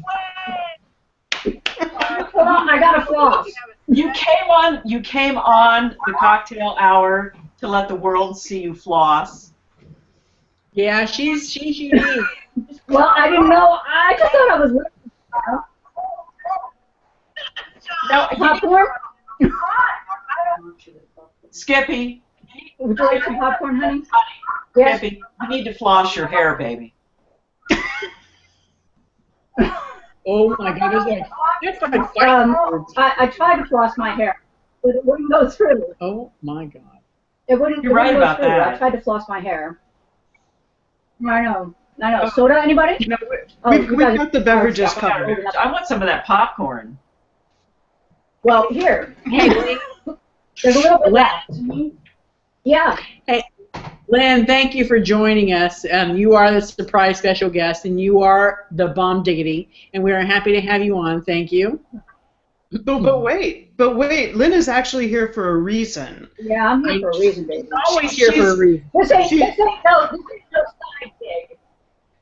Hold on, I got to floss. You came on the cocktail hour to let the world see you floss. Yeah, she's unique. Well, I didn't know. I just thought I was working. No, Popcorn? Skippy, Would you like some popcorn, honey? Yes. Skippy, you need to floss your hair, baby. Oh my God, that's like fighting words. I tried to floss my hair, but it wouldn't go through. Oh my God. It wouldn't. You're right go about through. that. I tried to floss my hair. I know. Soda, anybody? No, Oh, we've you guys- got the beverages covered. I want some of that popcorn. Well, here. Hey, There's a little bit left. Yeah. Lynn, thank you for joining us. You are the surprise special guest, and you are the bomb diggity, and we are happy to have you on. Thank you. But wait, Lynn is actually here for a reason. Yeah, I'm here for a reason, baby. Always here for a reason. This ain't no side gig.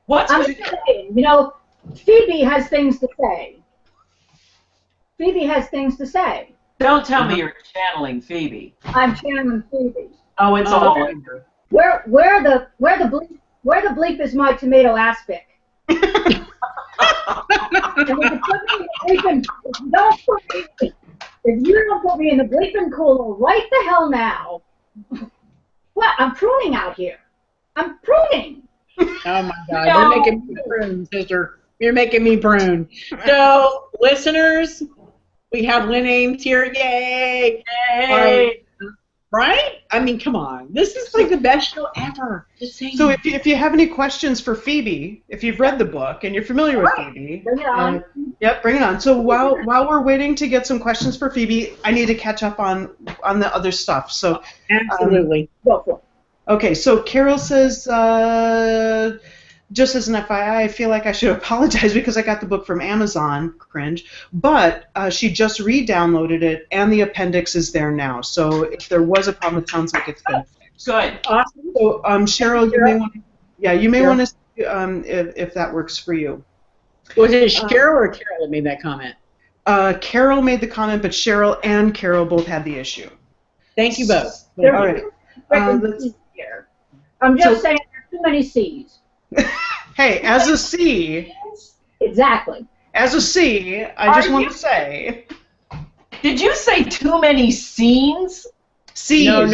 What's I'm just saying, you know, Phoebe has things to say. Phoebe has things to say. Don't tell me you're channeling Phoebe. I'm channeling Phoebe. Oh, it's all over. Where the bleep is my tomato aspic? If you don't put me in the bleeping cooler right the hell now. What? I'm pruning out here. I'm pruning. Oh my God, you're making me prune, sister. You're making me prune. So, listeners, we have Lynn Ames here. Yay! Yay! Right? I mean, come on. This is like the best show ever. Just saying. So if you have any questions for Phoebe, if you've read the book and you're familiar with Phoebe, Bring it on. Yep, bring it on. So while we're waiting to get some questions for Phoebe, I need to catch up on the other stuff. So Absolutely. Go for it. okay, so Carol says, just as an FYI, I feel like I should apologize because I got the book from Amazon, cringe, but she just re-downloaded it and the appendix is there now. So if there was a problem, it sounds like it's been fixed. Good. Awesome. So Cheryl, you may want to, if that works for you. Was it Cheryl or Carol that made that comment? Carol made the comment, but Cheryl and Carol both had the issue. Thank you both. All right. Here. I'm just saying there's too many C's. Hey, as a C, Exactly. I just want to say, Did you say too many scenes? C's. No.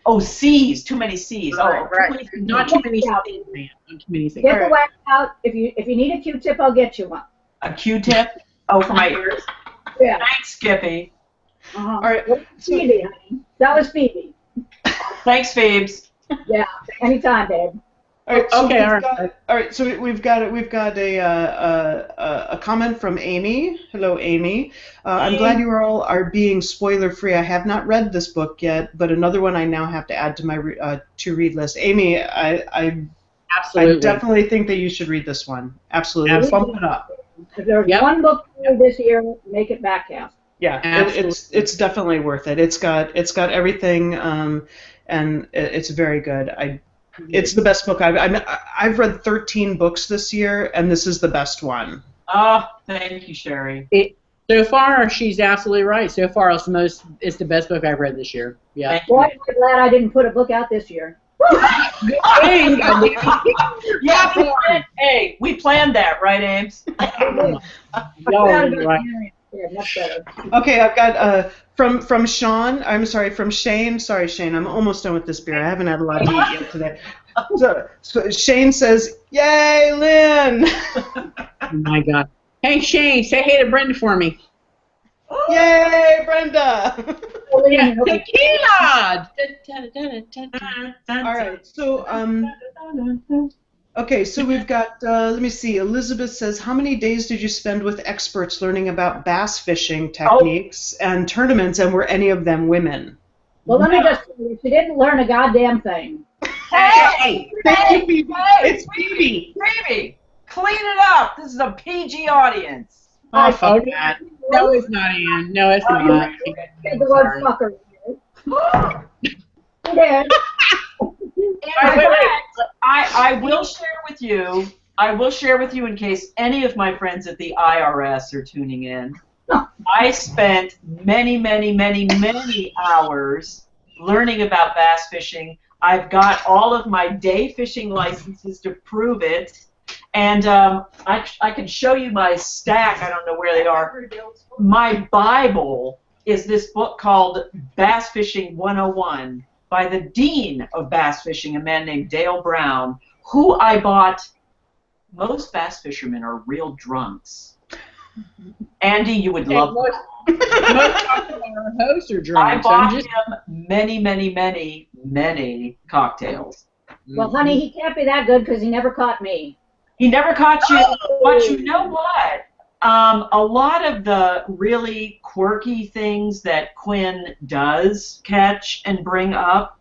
Oh, C's. Too many C's. Oh, Right. Not too many things, man. Not too many things. Get the wax out. If you need a Q-tip, I'll get you one. A Q-tip? Oh, for my ears? Yeah. Thanks, Skippy. Uh-huh. All right. Phoebe, honey. That was Phoebe. Thanks, Phoebes. Yeah. Anytime, babe. All right. So Okay, all right. So we've got a comment from Amy. Hello, Amy. I'm glad you all are being spoiler free. I have not read this book yet, but another one I now have to add to my to read list. Amy, I Absolutely. definitely think that you should read this one. Absolutely. Bump it up. If there's Yep. one book this year, make it Backcast. Yeah, it's definitely worth it. It's got everything, and it's very good. It's the best book I've read 13 books this year, and this is the best one. Oh, thank you, Sherry. So far, she's absolutely right. So far, it's the best book I've read this year. Yeah. Thank you. Boy, I'm glad I didn't put a book out this year. Good thing. Yeah, we planned that, right, Ames? Y'all are right. Yeah, much better. Okay, I've got from Sean. I'm sorry, from Shane. Sorry, Shane. I'm almost done with this beer. I haven't had a lot to eat yet today. So Shane says, "Yay, Lynn!" Oh my God. Hey Shane, say hey to Brenda for me. Yay, Brenda! Yeah, tequila. All right, so okay, so we've got. Let me see. Elizabeth says, "How many days did you spend with experts learning about bass fishing techniques and tournaments, and were any of them women?" Well, let me just tell you, she didn't learn a goddamn thing. Hey! Thank you, Phoebe. Hey! It's Phoebe. Phoebe, clean it up. This is a PG audience. Oh, fuck that. No, it's not, Ann. No, it's not. Said the word fucker. She did. Wait. I will share with you. I will share with you in case any of my friends at the IRS are tuning in. I spent many, many, many, many hours learning about bass fishing. I've got all of my day fishing licenses to prove it. And I can show you my stack. I don't know where they are. My Bible is this book called Bass Fishing 101 by the Dean of Bass Fishing, a man named Dale Brown, who I bought. Most bass fishermen are real drunks. Andy, you would love most of our hosts are drunk. I bought him many, many, many, many cocktails. Well, honey, he can't be that good because he never caught me. He never caught you, but you know what? A lot of the really quirky things that Quinn does catch and bring up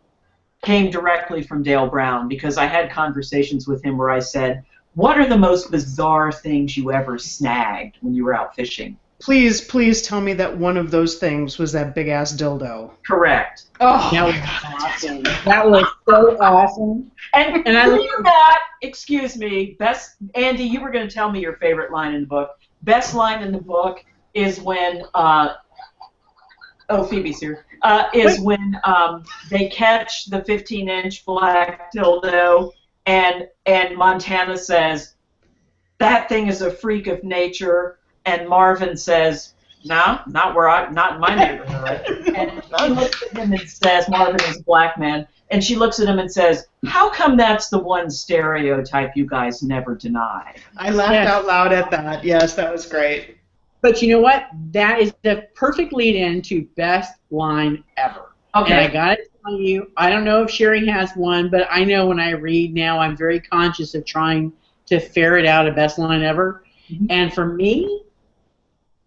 came directly from Dale Brown, because I had conversations with him where I said, what are the most bizarre things you ever snagged when you were out fishing? Please tell me that one of those things was that big-ass dildo. Correct. Oh, that was awesome. That was so awesome. And I believe that, excuse me, Andy, you were going to tell me your favorite line in the book. Best line in the book is when, Phoebe's here, when they catch the 15-inch black dildo, and Montana says, that thing is a freak of nature, and Marvin says, no, not in my neighborhood. And she looks at him and says, Marvin is a black man, and she looks at him and says, how come that's the one stereotype you guys never deny? I laughed out loud at that. Yes, that was great. But you know what? That is the perfect lead-in to best line ever. Okay. And I got to tell you, I don't know if Sherry has one, but I know when I read now, I'm very conscious of trying to ferret out a best line ever. Mm-hmm. And for me,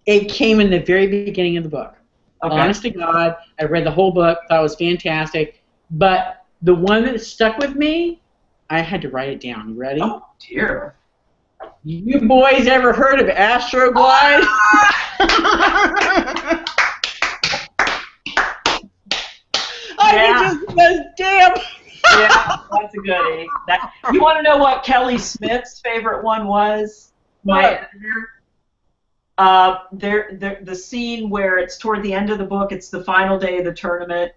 it came in the very beginning of the book. Okay. Honest to God, I read the whole book, thought it was fantastic. But the one that stuck with me, I had to write it down. You ready? Oh, dear. You boys ever heard of Astroglide? I just was damn. Yeah, that's a goodie. You want to know what Kelly Smith's favorite one was? My editor. The scene where it's toward the end of the book, it's the final day of the tournament.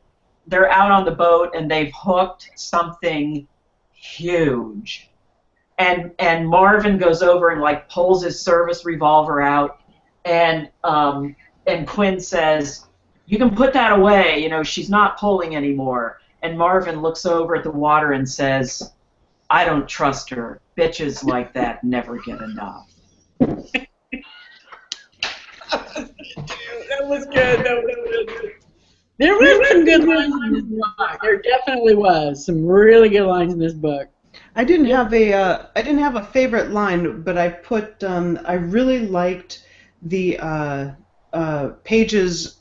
They're out on the boat and they've hooked something huge. And Marvin goes over and like pulls his service revolver out, and Quinn says, you can put that away, you know, she's not pulling anymore. And Marvin looks over at the water and says, I don't trust her. Bitches like that never get enough. That was good. That was good. There was some good lines in this book. There definitely was some really good lines in this book. I didn't have a favorite line, but I put I really liked the Paige's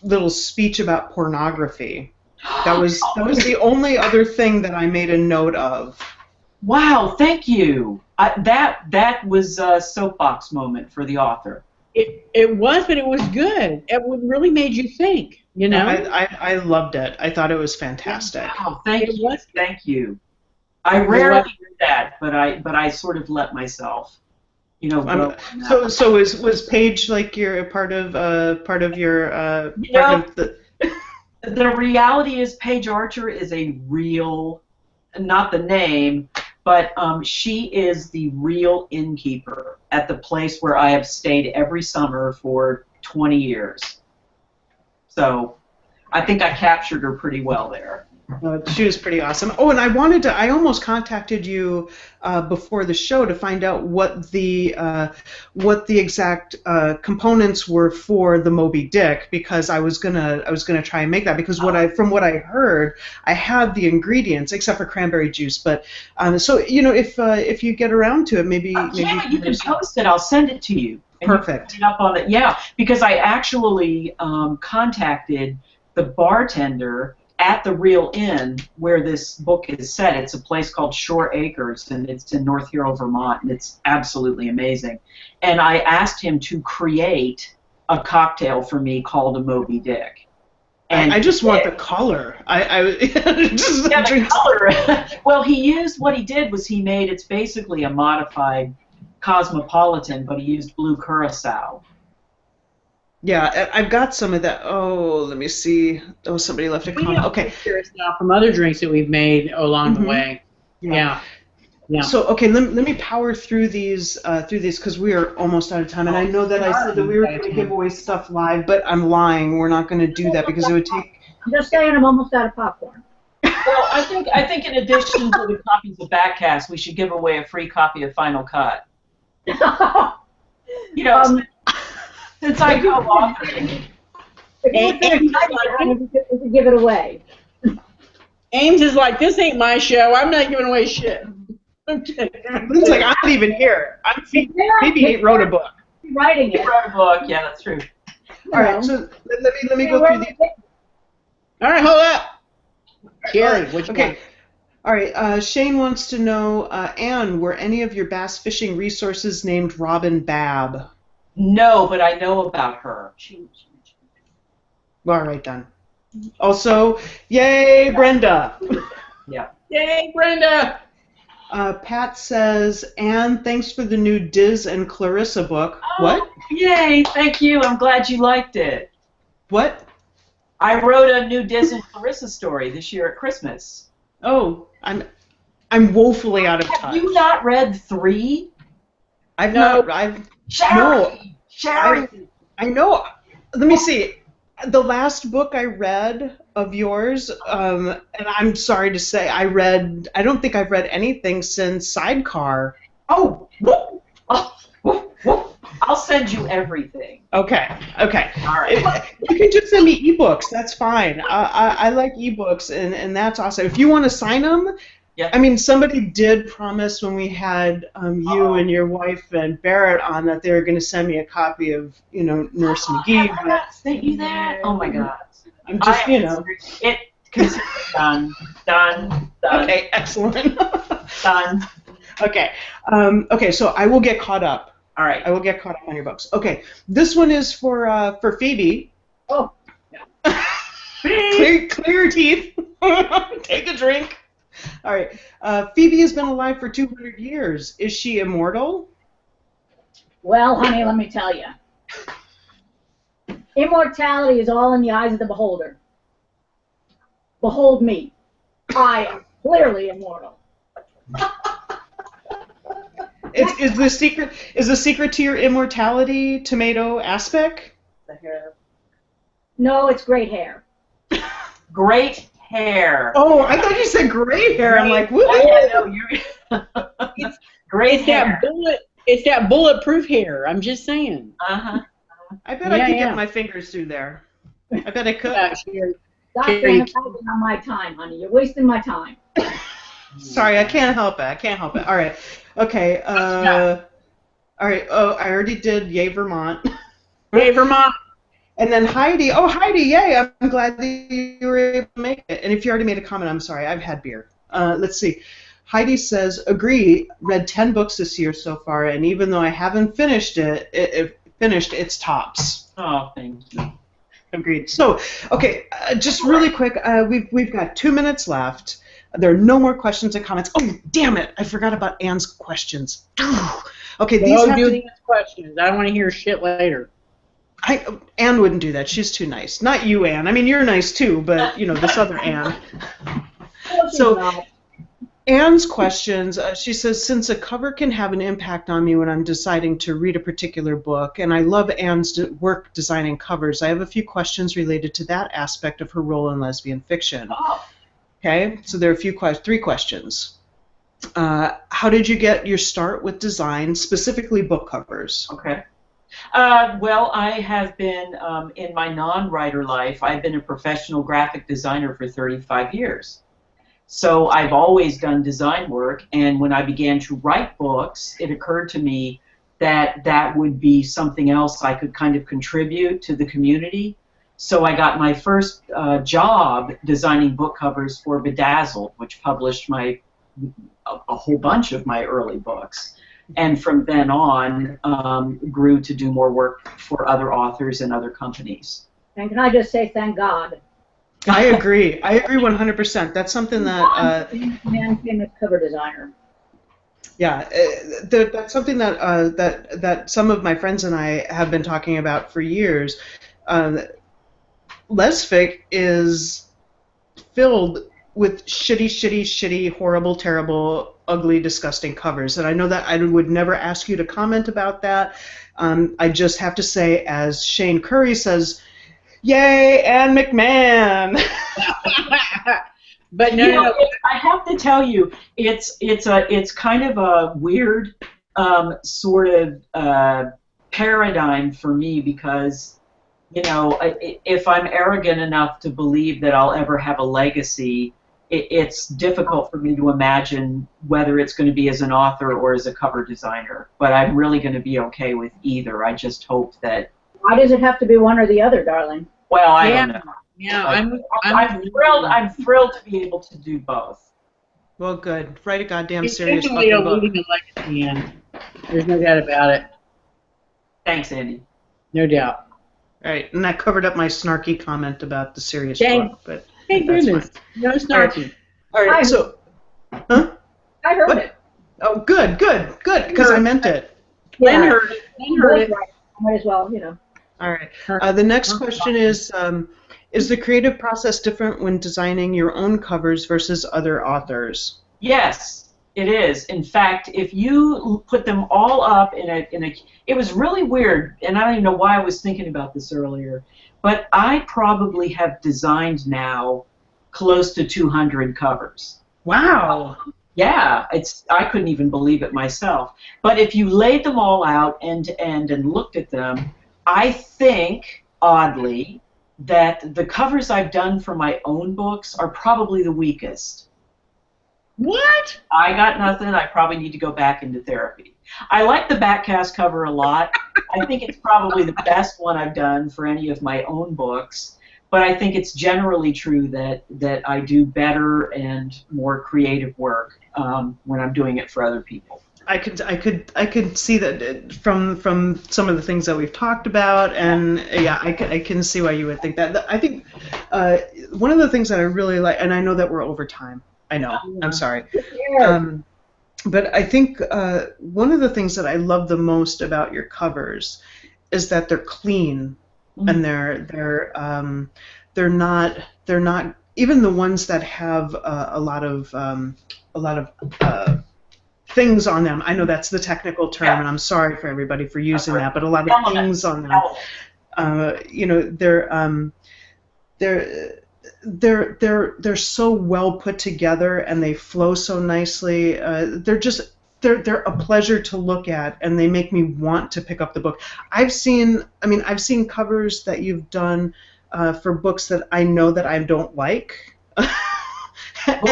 little speech about pornography. That was the only other thing that I made a note of. Wow, thank you. That was a soapbox moment for the author. It was, but it was good. It really made you think, you know? I loved it. I thought it was fantastic. Wow, thank you. Thank you. I rarely do that, but I sort of let myself, you know. So was Paige like your part of your you know, the reality is Paige Archer is a real, not the name, but she is the real innkeeper at the place where I have stayed every summer for 20 years. So I think I captured her pretty well there. She was pretty awesome. Oh, and I almost contacted you before the show to find out what the exact components were for the Moby Dick, because I was gonna try and make that, because from what I heard, I had the ingredients except for cranberry juice. But so you know, if you get around to it, maybe yeah, you can post it. I'll send it to you. Perfect. You can put it up on it. Yeah, because I actually contacted the bartender at the Real Inn where this book is set. It's a place called Shore Acres, and it's in North Hero, Vermont, and it's absolutely amazing. And I asked him to create a cocktail for me called a Moby Dick. And I just want the color. I just yeah, the drink. color. Well, what he did was he made, it's basically a modified Cosmopolitan, but he used blue curacao. Yeah, I've got some of that. Oh, let me see. Oh, somebody left a We comment. have Okay. pictures now from other drinks that we've made along the way. Yeah. Yeah. So, okay, let me power through these because we are almost out of time. And I know that I said that we were going to give away stuff live, but I'm lying. We're not going to do that because it would take. I'm just saying I'm almost out of popcorn. Well, I think in addition to the copies of Backcast, we should give away a free copy of Final Cut. You know, since I go authoring. If you were to give it away. Ames is like, this ain't my show. I'm not giving away shit. Okay. It's like I'm not even here. Maybe he wrote a book. Writing it. He wrote a book. Yeah, that's true. All right, so let me go through these. All right, hold up. Gary, what you got? All right, Shane wants to know, Anne, were any of your bass fishing resources named Robin Babb? No, but I know about her. All right, then. Also, yay, Brenda. Yeah. Yay, Brenda. Pat says, Anne, thanks for the new Diz and Clarissa book. Oh, What? Yay, thank you. I'm glad you liked it. What? I wrote a new Diz and Clarissa story this year at Christmas. Oh, I'm woefully out of touch. Have you not read 3? Sherry! I know. Let me see. The last book I read of yours, and I'm sorry to say, I don't think I've read anything since Sidecar. Oh, I'll send you everything. Okay. All right. You can just send me ebooks. That's fine. I like ebooks, and that's awesome. If you want to sign them, yeah. I mean, somebody did promise when we had you and your wife and Barrett on that they were going to send me a copy of, Nurse McGee. Have I not sent you that? Oh my God. I'm just, It considered done. Okay, excellent. Done. Okay. Okay, so I will get caught up. All right. I will get caught up on your books. Okay, this one is for Phoebe. Oh. Clear your teeth. Take a drink. All right. Phoebe has been alive for 200 years. Is she immortal? Well, honey, let me tell you. Immortality is all in the eyes of the beholder. Behold me. I am clearly immortal. Is the secret to your immortality tomato aspect? The hair. No, it's great hair. Great hair. Oh, I thought you said gray hair. I'm like, what? No, you're. It's great hair. It's that bulletproof hair. I'm just saying. Uh-huh. I bet I could get my fingers through there. I bet I could. Stop fantasizing on my time, honey. You're wasting my time. Sorry, I can't help it. All right. Okay. All right. Oh, I already did Yay Vermont. Yay Vermont. And then Heidi. Oh, Heidi, yay. I'm glad that you were able to make it. And if you already made a comment, I'm sorry. I've had beer. Let's see. Heidi says, agree, read 10 books this year so far, and even though I haven't finished it's tops. Oh, thank you. Agreed. So, okay, just really quick, we've got 2 minutes left. There are no more questions and comments. Oh, damn it! I forgot about Anne's questions. Okay, these have to... questions. I don't want to hear shit later. Anne wouldn't do that. She's too nice. Not you, Anne. I mean, you're nice too, but this other Anne. So, Anne's questions. She says, since a cover can have an impact on me when I'm deciding to read a particular book, and I love Anne's work designing covers, I have a few questions related to that aspect of her role in lesbian fiction. Oh. Okay, so there are 3 questions. How did you get your start with design, specifically book covers? Okay. Well, I have been, in my non-writer life, I've been a professional graphic designer for 35 years. So I've always done design work, and when I began to write books, it occurred to me that that would be something else I could kind of contribute to the community. So I got my first job designing book covers for Bedazzled, which published a whole bunch of my early books. And from then on, grew to do more work for other authors and other companies. And can I just say thank God? I agree. I agree 100%. That's something that. Famous cover designer. Yeah, that's something that some of my friends and I have been talking about for years. Lesfic is filled with shitty, horrible, terrible, ugly, disgusting covers. And I know that I would never ask you to comment about that. I just have to say, as Shane Curry says, "Yay, Ann McMan!" But I have to tell you, it's kind of a weird sort of paradigm for me because, if I'm arrogant enough to believe that I'll ever have a legacy, it's difficult for me to imagine whether it's going to be as an author or as a cover designer. But I'm really going to be okay with either. I just hope that. Why does it have to be one or the other, darling? Well, I don't know. Yeah, I'm thrilled. I'm thrilled to be able to do both. Well, good. Write a goddamn it's serious definitely fucking book. leaving a legacy, and there's no doubt about it. Thanks, Andy. No doubt. All right, and that covered up my snarky comment about the serious book, but thank that's goodness. fine. No snarky. All right, so, huh? I heard What? it. Oh, good, because I meant it. Lynn heard it. Lynn heard it. Right. Might as well, All right. The next question is the creative process different when designing your own covers versus other authors? Yes, it is. In fact, if you put them all up in a, it was really weird, and I don't even know why I was thinking about this earlier, but I probably have designed now close to 200 covers. Wow. Yeah, I couldn't even believe it myself. But if you laid them all out end to end and looked at them, I think, oddly, that the covers I've done for my own books are probably the weakest. What? I got nothing. I probably need to go back into therapy. I like the Backcast cover a lot. I think it's probably the best one I've done for any of my own books. But I think it's generally true that I do better and more creative work when I'm doing it for other people. I could see that from some of the things that we've talked about, and yeah, I can see why you would think that. I think one of the things that I really like, and I know that we're over time. I know. I'm sorry. But I think one of the things that I love the most about your covers is that they're clean, and they're not even the ones that have a lot of things on them. I know that's the technical term, and I'm sorry for everybody for using that, but a lot of things on them. They're so well put together, and they flow so nicely. They're a pleasure to look at, and they make me want to pick up the book. I've seen covers that you've done for books that I know that I don't like. And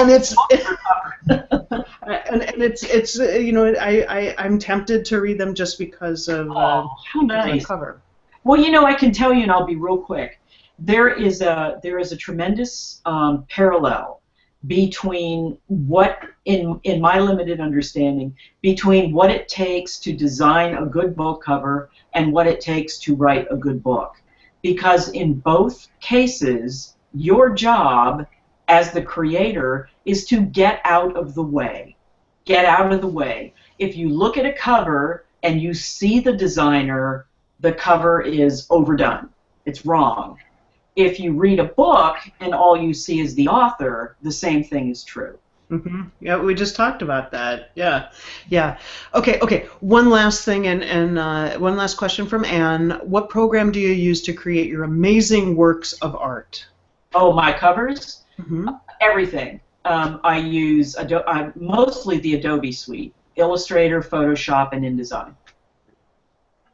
I'm tempted to read them just because of how nice. the cover. Well, I can tell you, and I'll be real quick. There is a tremendous parallel between what, in my limited understanding, between what it takes to design a good book cover and what it takes to write a good book. Because in both cases, your job as the creator is to get out of the way. Get out of the way. If you look at a cover and you see the designer, the cover is overdone. It's wrong. If you read a book and all you see is the author, the same thing is true. Mm-hmm. Yeah, we just talked about that. Yeah. Okay. One last thing, and one last question from Anne. What program do you use to create your amazing works of art? Oh, my covers? Mm-hmm. Everything. I use mostly the Adobe suite: Illustrator, Photoshop, and InDesign.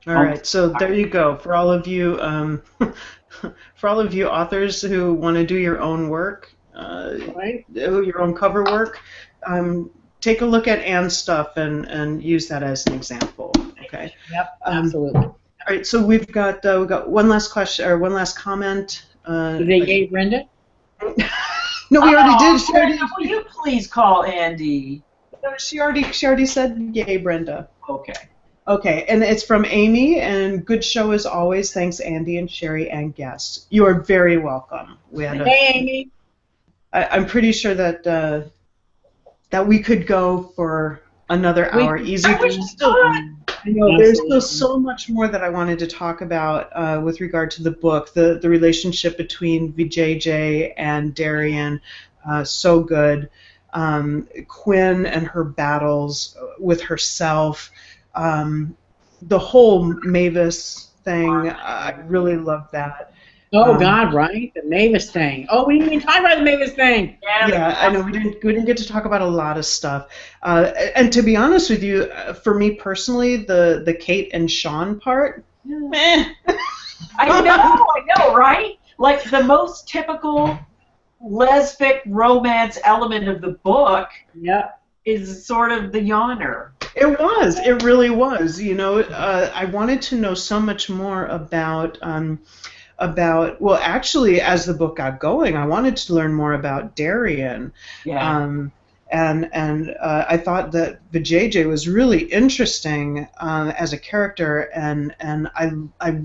All right, so there you go. For all of you, authors who want to do your own work, your own cover work, take a look at Anne's stuff and use that as an example. Okay. Yep. Absolutely. All right, so we've got one last question or one last comment. Did they yay Brenda? No, we already did. She already. Will you please call Andy? No, she already said yay, Brenda. Okay. Okay, and it's from Amy, and good show as always. Thanks, Andy and Sherry and guests. You are very welcome. We had Hey, Amy. I'm pretty sure that that we could go for another hour easy. I know there's still so much more that I wanted to talk about with regard to the book, the relationship between VJJ and Darian, so good. Quinn and her battles with herself, the whole Mavis thing, I really loved that. Oh God, right? The Mavis thing. Oh, we didn't even talk about the Mavis thing. Yeah, I know we didn't get to talk about a lot of stuff. And to be honest with you, for me personally, the Kate and Sean part, meh. I know, right? Like the most typical lesbic romance element of the book. Yeah. Is sort of the yawner. It really was. You know, I wanted to know so much more about, well, actually, as the book got going, I wanted to learn more about Darian. Yeah. And I thought that Vijay was really interesting as a character, and I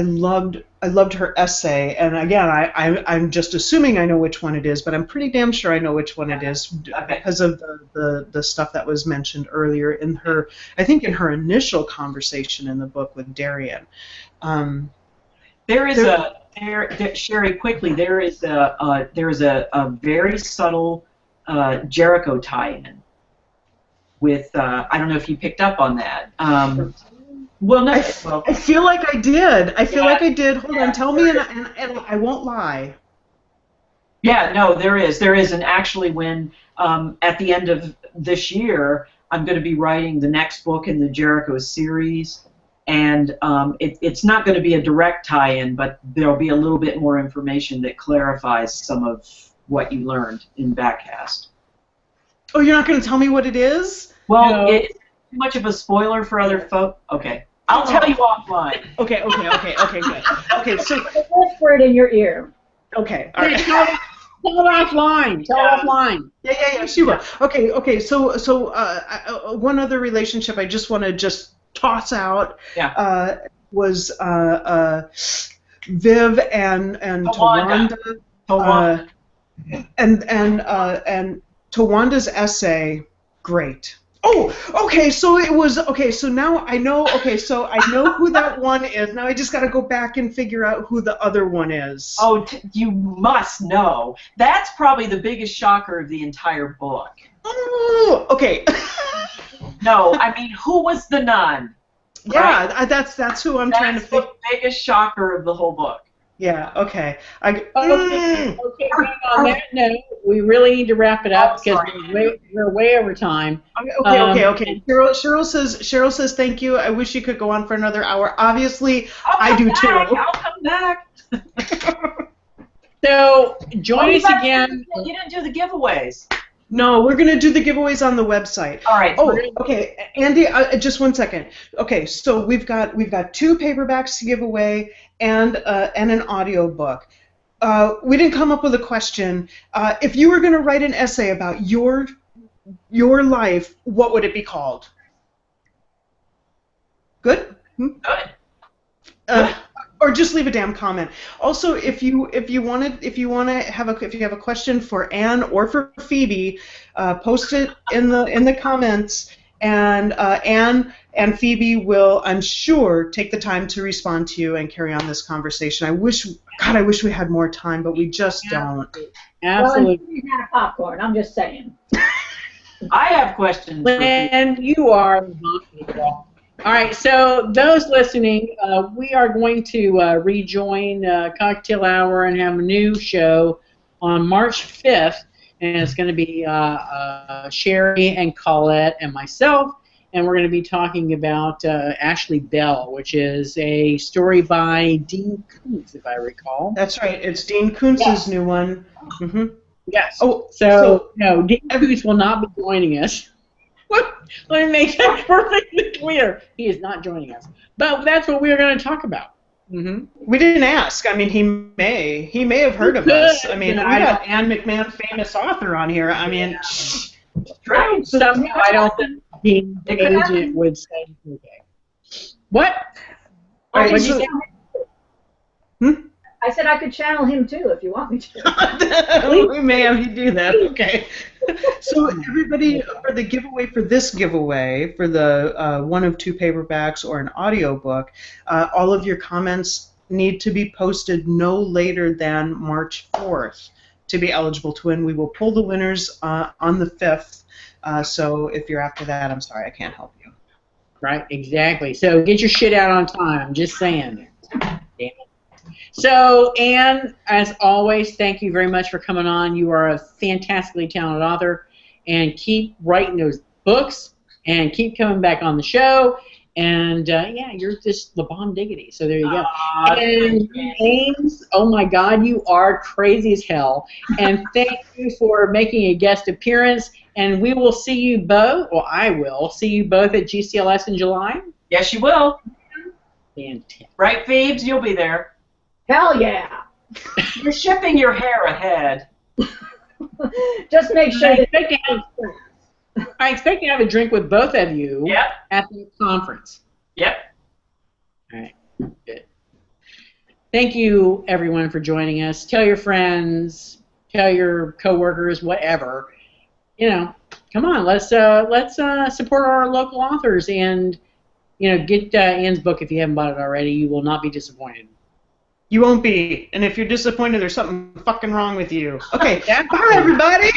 loved her essay. And again, I'm just assuming I know which one it is, but I'm pretty damn sure I know which one it is because of the stuff that was mentioned earlier in her, I think in her initial conversation in the book with Darian. Sherry, quickly, there is a very subtle Jericho tie-in with I don't know if you picked up on that. Well, no. I feel like I did. Hold on, tell me, and I won't lie. Yeah, no, there is, and actually, when at the end of this year, I'm going to be writing the next book in the Jericho series, and it's not going to be a direct tie-in, but there'll be a little bit more information that clarifies some of what you learned in Backcast. Oh, you're not going to tell me what it is? Well, No. it's too much of a spoiler for other folks. Okay. I'll tell you offline. Okay, good. Okay, so Whisper it in your ear. okay, all right. Tell it offline. Tell it offline. Yeah, she will. Okay. So one other relationship I just want to toss out was Viv and Tawanda. And Tawanda's essay, great. Oh, okay. So it was okay. So now I know. Okay, so I know who that one is. Now I just got to go back and figure out who the other one is. Oh, you must know. That's probably the biggest shocker of the entire book. Oh, okay. No, I mean, who was the nun? Yeah, Right? that's who I'm trying to figure. That's the biggest shocker of the whole book. Yeah. Okay. Okay, on that note, we really need to wrap it up because we're way over time. Okay. Cheryl says thank you. I wish you could go on for another hour. Obviously, I do too. I'll come back. So join us again. You didn't do the giveaways. No, we're gonna do the giveaways on the website. All right. Oh, okay, Andy. Just 1 second. Okay, so we've got 2 paperbacks to give away and an audio book. We didn't come up with a question. If you were gonna write an essay about your life, what would it be called? Good. Good. Or just leave a damn comment. Also, if you have a question for Anne or for Phoebe, post it in the comments, and Anne and Phoebe will, I'm sure, take the time to respond to you and carry on this conversation. I wish we had more time, but we just don't. Absolutely. Well, he's not a popcorn. I'm just saying. I have questions. And you are the all right, so those listening, we are going to rejoin Cocktail Hour and have a new show on March 5th, and it's going to be Sherry and Colette and myself, and we're going to be talking about Ashley Bell, which is a story by Dean Koontz, if I recall. That's right. It's Dean Koontz's new one. Mm-hmm. Yes. Oh, so no, Dean Koontz will not be joining us. Let me make that perfectly clear. He is not joining us. But that's what we're going to talk about. Mm-hmm. We didn't ask. I mean, he may have heard of us. I mean, we got Ann McMan, famous author, on here. I mean, True. Somehow I don't think being It could happen. agent would say okay. What? All right, What'd you so- say? I said I could channel him too if you want me to. we may have you do that. Okay. So everybody, for the giveaway for this giveaway, for the one of two paperbacks or an audiobook, all of your comments need to be posted no later than March 4th to be eligible to win. We will pull the winners on the 5th. So if you're after that, I'm sorry, I can't help you. Right, exactly. So get your shit out on time. I'm just saying. Damn it. So, Anne, as always, thank you very much for coming on. You are a fantastically talented author, and keep writing those books, and keep coming back on the show. And yeah, you're just the bomb diggity. So there you go. And Ames, oh my God, you are crazy as hell. And thank you for making a guest appearance. And we will see you both. Well, I will see you both at GCLS in July. Yes, you will. Fantastic. Right, Phoebes? You'll be there. Hell yeah. You're shipping your hair ahead. Just make sure that I expect to have a drink with both of you Yep. at the conference. Yep. All right, good. Thank you, everyone, for joining us. Tell your friends, tell your coworkers, whatever. You know, come on, let's support our local authors, and get Anne's book if you haven't bought it already. You will not be disappointed. You won't be. And if you're disappointed, there's something fucking wrong with you. Okay, bye, everybody.